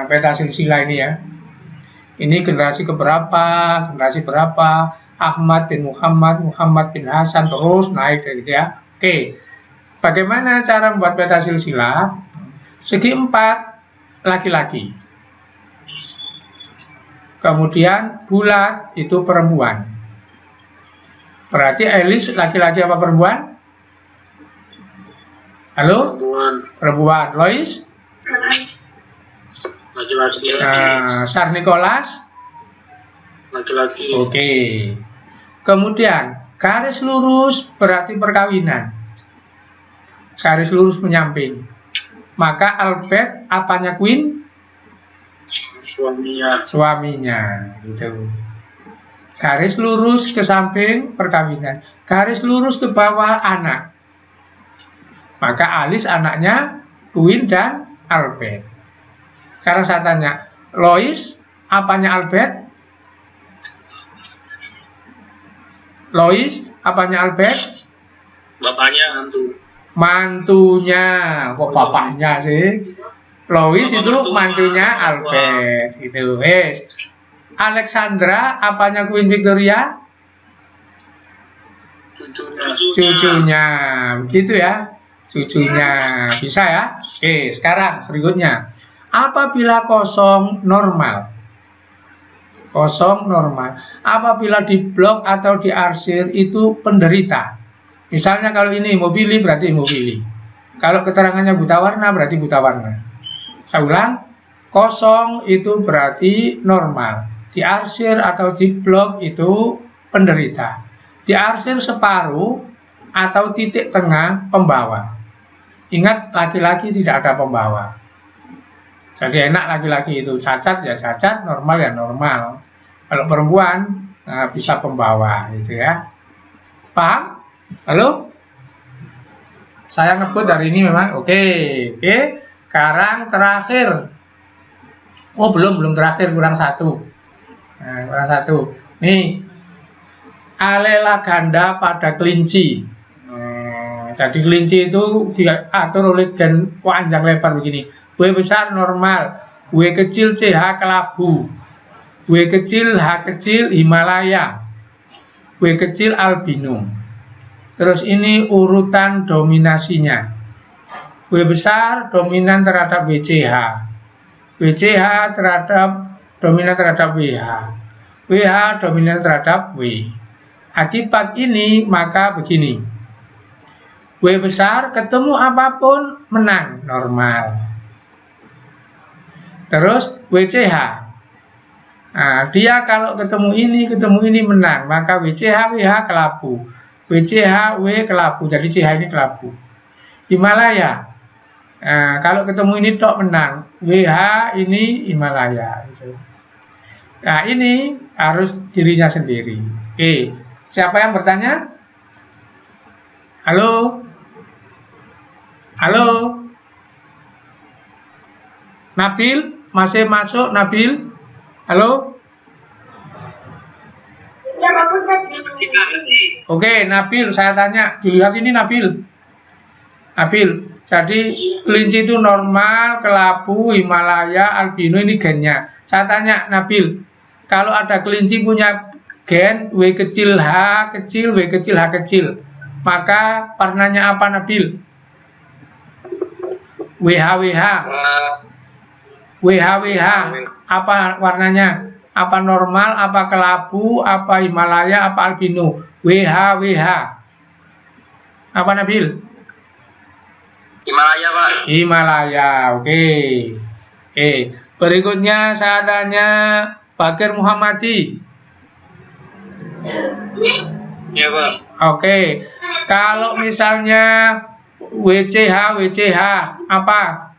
Peta silsilah ini ya. Ini generasi keberapa, generasi berapa, Ahmad bin Muhammad, Muhammad bin Hasan, terus naik kayak gitu ya. Oke. Bagaimana cara membuat peta silsilah? Segi 4 laki-laki. Kemudian bulat itu perempuan. Berarti Elis laki-laki apa perempuan? Halo? Perempuan. Lois? Laki-laki. Sar Nicholas? Laki-laki. Oke. Kemudian garis lurus berarti perkawinan. Garis lurus menyamping. Maka Albert apanya Queen? Suaminya gitu. Garis lurus ke samping perkawinan. Garis lurus ke bawah anak. Maka Alice anaknya Queen dan Albert. Sekarang saya tanya, Lois apanya Albert? Lois apanya Albert? Bapaknya. Mantunya. Kok bapaknya sih? Lois itu mantunya Albert gitu. Alexandra apanya Queen Victoria? Cucunya. Begitu ya. Cucunya. Bisa ya? Oke, sekarang berikutnya. Apabila kosong normal. Kosong normal. Apabila diblok atau diarsir itu penderita. Misalnya kalau ini mobili berarti mobili. Kalau keterangannya buta warna berarti buta warna. Saya ulang. Kosong itu berarti normal. Diarsir atau diblok itu penderita. Diarsir separuh atau titik tengah pembawa. Ingat, laki-laki tidak ada pembawa. Jadi enak laki-laki itu, cacat ya cacat, normal ya normal. Kalau perempuan bisa pembawa gitu ya. Paham? Halo? Saya ngebut hari ini memang. Oke. Sekarang terakhir. Oh, belum terakhir, kurang satu. Kurang satu. Nih. Alela ganda pada kelinci. Jadi kelinci itu diatur oleh gen panjang lebar begini. W besar normal, W kecil CH kelabu, W kecil H kecil Himalaya, W kecil albino. Terus ini urutan dominasinya. W besar dominan terhadap WCH, WCH dominan terhadap WH, WH dominan terhadap W. Akibat ini maka begini. W besar ketemu apapun menang normal. Terus WCH. Nah, dia kalau ketemu ini menang, maka WCH WH kelabu. WCH W kelabu. Jadi CH ini kelabu. Himalaya. Nah, kalau ketemu ini tok menang. WH ini Himalaya. Nah, ini harus dirinya sendiri. Oke. Siapa yang bertanya? Halo? Halo? Nabil? Masih masuk Nabil? Halo? Oke, Nabil, saya tanya. Dilihat ini Nabil. Nabil, jadi kelinci itu normal, kelabu, Himalaya, albino ini gennya. Saya tanya Nabil, kalau ada kelinci punya gen W kecil H kecil, W kecil H kecil, maka warnanya apa Nabil? WH apa warnanya? Apa normal, apa kelabu, apa Himalaya, apa albino? WH apa Nabil? Himalaya, Pak. Himalaya, oke. Berikutnya saya tanya Bakir Muhammadi. Iya, Pak. Oke. Kalau misalnya WCH apa?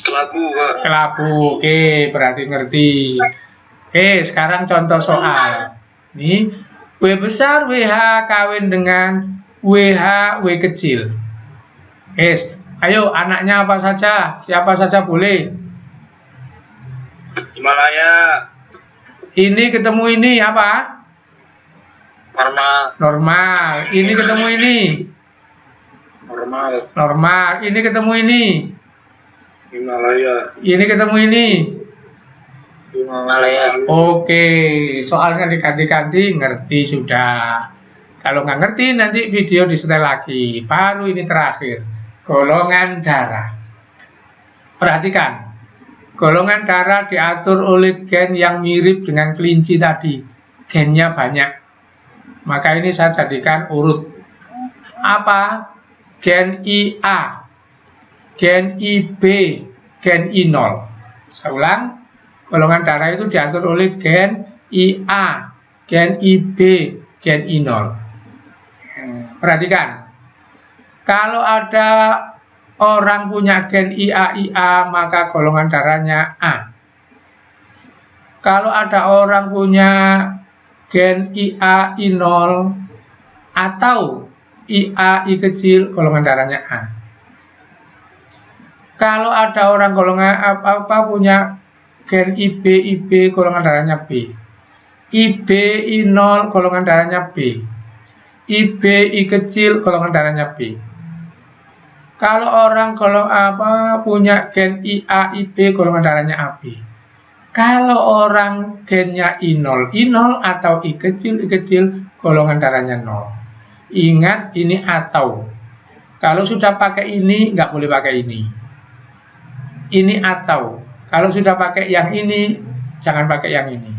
Kelabu, Pak. Kelabu. Oke, berarti ngerti. Oke, sekarang contoh soal. Nih, W besar WH kawin dengan WH W kecil. Ayo, anaknya apa saja? Siapa saja boleh. Himalaya. Ini ketemu ini apa? Normal. Normal. Ini ketemu ini. Normal. Normal. Ini ketemu ini. Himalaya. Ini ketemu ini. Himalaya. Oke, soalnya diganti-ganti, ngerti sudah. Kalau nggak ngerti, nanti video disetel lagi. Baru ini terakhir. Golongan darah. Perhatikan. Golongan darah diatur oleh gen yang mirip dengan kelinci tadi. Gennya banyak. Maka ini saya jadikan urut. Apa? Gen IA, gen IB, gen I0. Saya ulang. Golongan darah itu diatur oleh gen IA, gen IB, gen I0. Perhatikan. Kalau ada orang punya gen IA, maka golongan darahnya A. Kalau ada orang punya gen IA, I0 atau IA, I kecil, golongan darahnya A. Kalau ada orang golongan apa punya gen IB, IB, golongan darahnya B. IB, I0, golongan darahnya B. IB, I kecil, golongan darahnya B. Kalau orang punya gen IA, IB, golongan darahnya AB. Kalau orang gennya I0, I0 atau I kecil, golongan darahnya 0. Ingat ini atau. Kalau sudah pakai ini, nggak boleh pakai ini. Ini atau. Kalau sudah pakai yang ini, jangan pakai yang ini.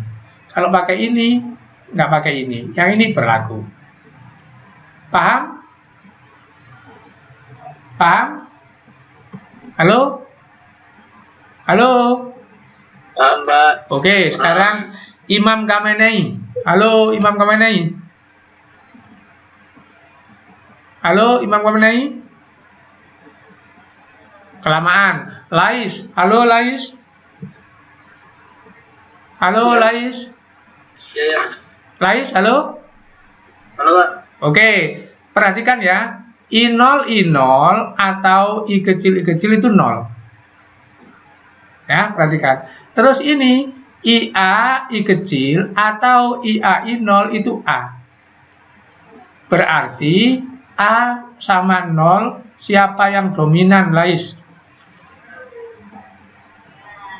Kalau pakai ini, nggak pakai ini. Yang ini berlaku. Paham? Paham? Halo? Halo? Paham, Mbak. Oke, sekarang Imam Khamenei. Halo, Imam Khamenei. Halo, Imam Khamenei. Kelamaan. Lais. Halo, Lais. Halo, Lais. Ya. Lais, halo. Halo, Pak. Oke, perhatikan ya. I0, I0 atau I kecil itu 0. Ya, perhatikan. Terus ini IA, I kecil atau IA, I0 itu A. Berarti A sama 0, siapa yang dominan, Lais?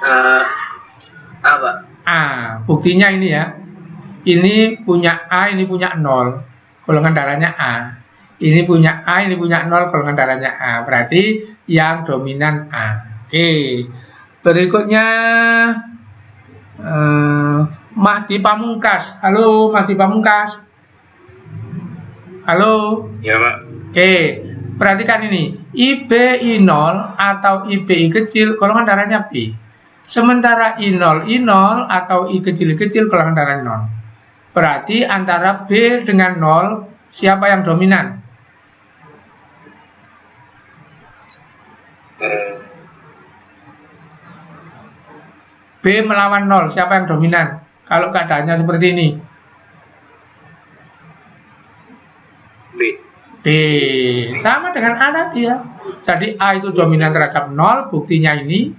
A, Pak. A. Buktinya ini ya. Ini punya A, ini punya 0. Golongan darahnya A. Ini punya A, ini punya 0, golongan darahnya A. Berarti yang dominan A. Oke. Berikutnya Mahdi Pamungkas. Halo, Mahdi Pamungkas. Halo. Ya, Pak. Oke. Perhatikan ini. IB, I0 atau IB, I kecil, golongan darahnya B. Sementara I0, I0 atau I kecil, golongan darahnya 0. Berarti antara B dengan 0, siapa yang dominan? B melawan 0, siapa yang dominan? Kalau keadaannya seperti ini. B. B. Sama dengan A tadi ya. Jadi A itu dominan terhadap 0, buktinya ini.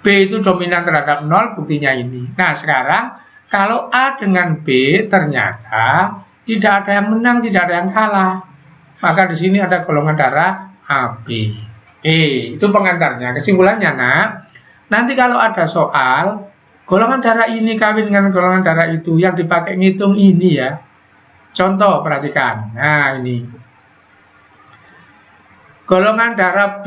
B itu dominan terhadap 0, buktinya ini. Nah, sekarang kalau A dengan B ternyata tidak ada yang menang, tidak ada yang kalah. Maka di sini ada golongan darah AB. Itu pengantarnya. Kesimpulannya, nak, nanti kalau ada soal golongan darah ini kawin dengan golongan darah itu, yang dipakai ngitung ini ya. Contoh, perhatikan. Nah, ini. Golongan darah B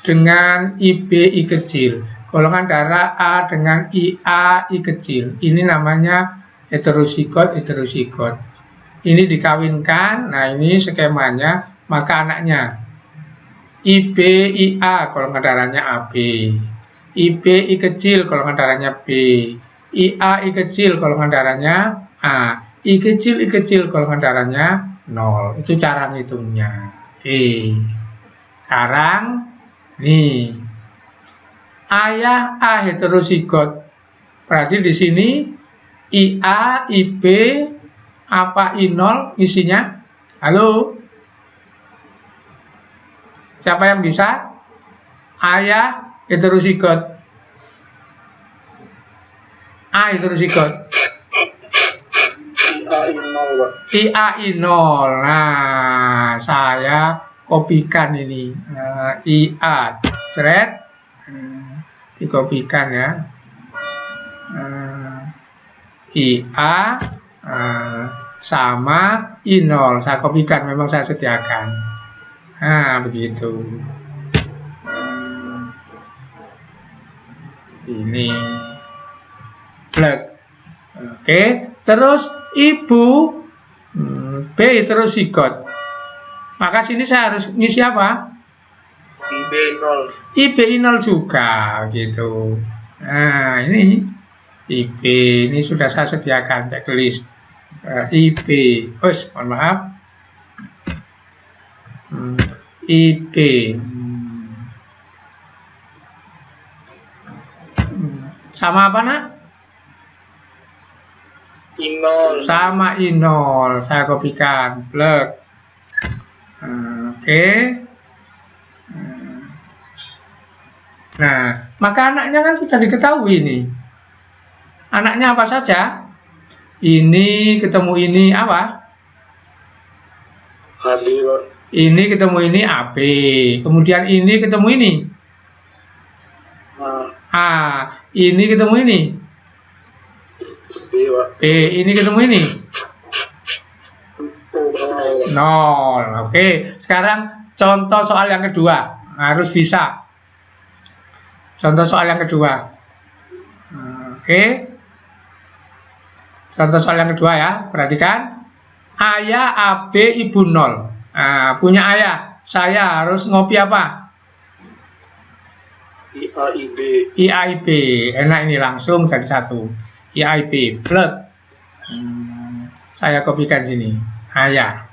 dengan IB, I kecil. Golongan darah A dengan IA, I kecil. Ini namanya heterozigot. Ini dikawinkan. Nah, ini skemanya. Maka anaknya IB, IA, golongan darahnya AB. IB, I kecil, golongan darahnya B. IA, I kecil, golongan darahnya A. I kecil, golongan darahnya 0. Itu cara ngitungnya. Oke. Sekarang nih, ayah A heterozigot. Berarti di sini IA, IB, apa I0 isinya? Halo? Siapa yang bisa? Ayah heterozigot. A heterozigot. IAI 0, Pak. IAI 0. Nah, saya kopikan ini. IA, cret. Dikopikan ya. IA sama I0. Saya kopikan, memang saya sediakan. Nah, begitu. Ini plug. Oke, terus ibu B heterozigot. Maka sini saya harus ngisi apa? IB 0. IB 0 juga gitu. Nah, ini IB ini sudah saya sediakan checklist. IB, mohon maaf. IB. Sama apa, Nak? I0. Sama I0. Saya kopikan. Plug. Oke. Nah, maka anaknya kan sudah diketahui nih. Anaknya apa saja? Ini ketemu ini apa? AB, Pak. Ini ketemu ini AB. Kemudian ini ketemu ini. A. Ini ketemu ini. B, Pak. B. Ini ketemu ini. O, Pak. 0. Oke. Sekarang contoh soal yang kedua. Harus bisa. Contoh soal yang kedua. Oke. Contoh soal yang kedua ya. Perhatikan. Ayah AB ibu 0. Nah, punya ayah. Saya harus ngopi apa? IAIB. IAIB. Enak ini langsung jadi satu. IAIB. Plug. Saya kopikan sini. Ayah.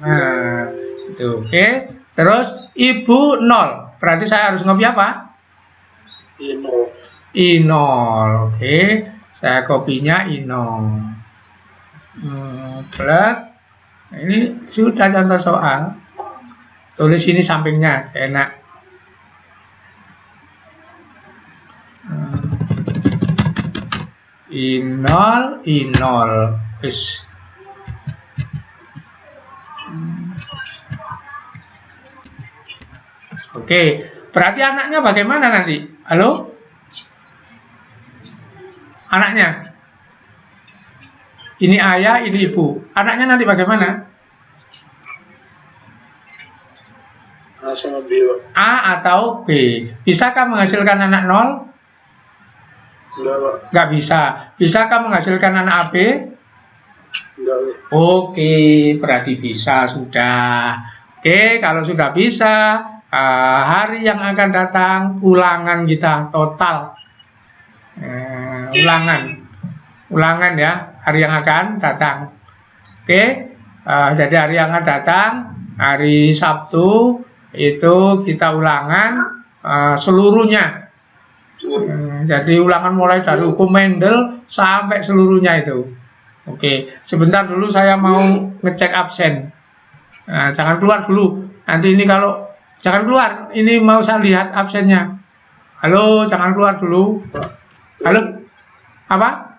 Nah, itu. Oke. Terus ibu 0. Berarti saya harus ngopi apa? I0. I0. Oke. Saya kopinya I0. Plug. Ini sudah contoh soal. Tulis ini sampingnya, enak. I0, I0. Wis. Oke, berarti anaknya bagaimana nanti? Halo? Anaknya? Ini ayah, ini ibu. Anaknya nanti bagaimana? A sama B, Pak. A atau B. Bisakah menghasilkan anak 0? Enggak, Pak. Nggak bisa. Bisakah menghasilkan anak AB? Enggak, Pak. Oke, berarti bisa sudah. Oke, kalau sudah bisa, hari yang akan datang ulangan kita total. Ulangan ya, hari yang akan datang. Oke, jadi hari yang akan datang, hari Sabtu itu kita ulangan seluruhnya. Jadi ulangan mulai dari hukum Mendel sampai seluruhnya itu. Oke, sebentar dulu saya mau ngecek absen. Jangan keluar dulu. Nanti ini kalau jangan keluar, ini mau saya lihat absennya. Halo, jangan keluar dulu. Halo, apa?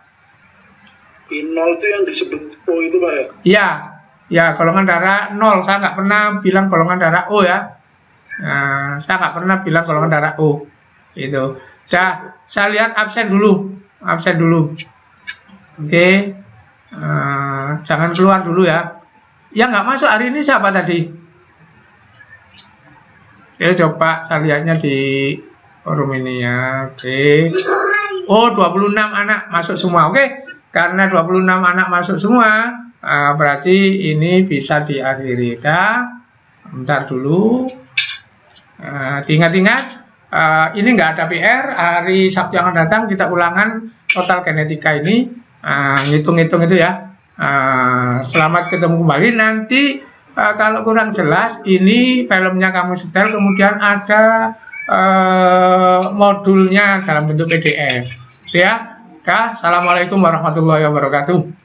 I0 itu yang disebut O itu, Pak, ya? Iya, ya golongan darah 0. Saya nggak pernah bilang golongan darah O ya. Saya nggak pernah bilang golongan darah O. Itu. Saya lihat absen dulu. Oke. Jangan keluar dulu ya. Yang nggak masuk hari ini siapa tadi? Oke, coba saya lihatnya di forum ini ya. Oke. Oh, 26 anak masuk semua. Oke. Karena 26 anak masuk semua, berarti ini bisa diakhiri. Bentar dulu. Ingat-ingat, ini nggak ada PR. Hari Sabtu yang akan datang kita ulangan total genetika ini. Ngitung-ngitung itu ya. Selamat ketemu kembali. Nanti kalau kurang jelas, ini filmnya kamu setel, kemudian ada modulnya dalam bentuk PDF. Ya. Assalamualaikum warahmatullahi wabarakatuh.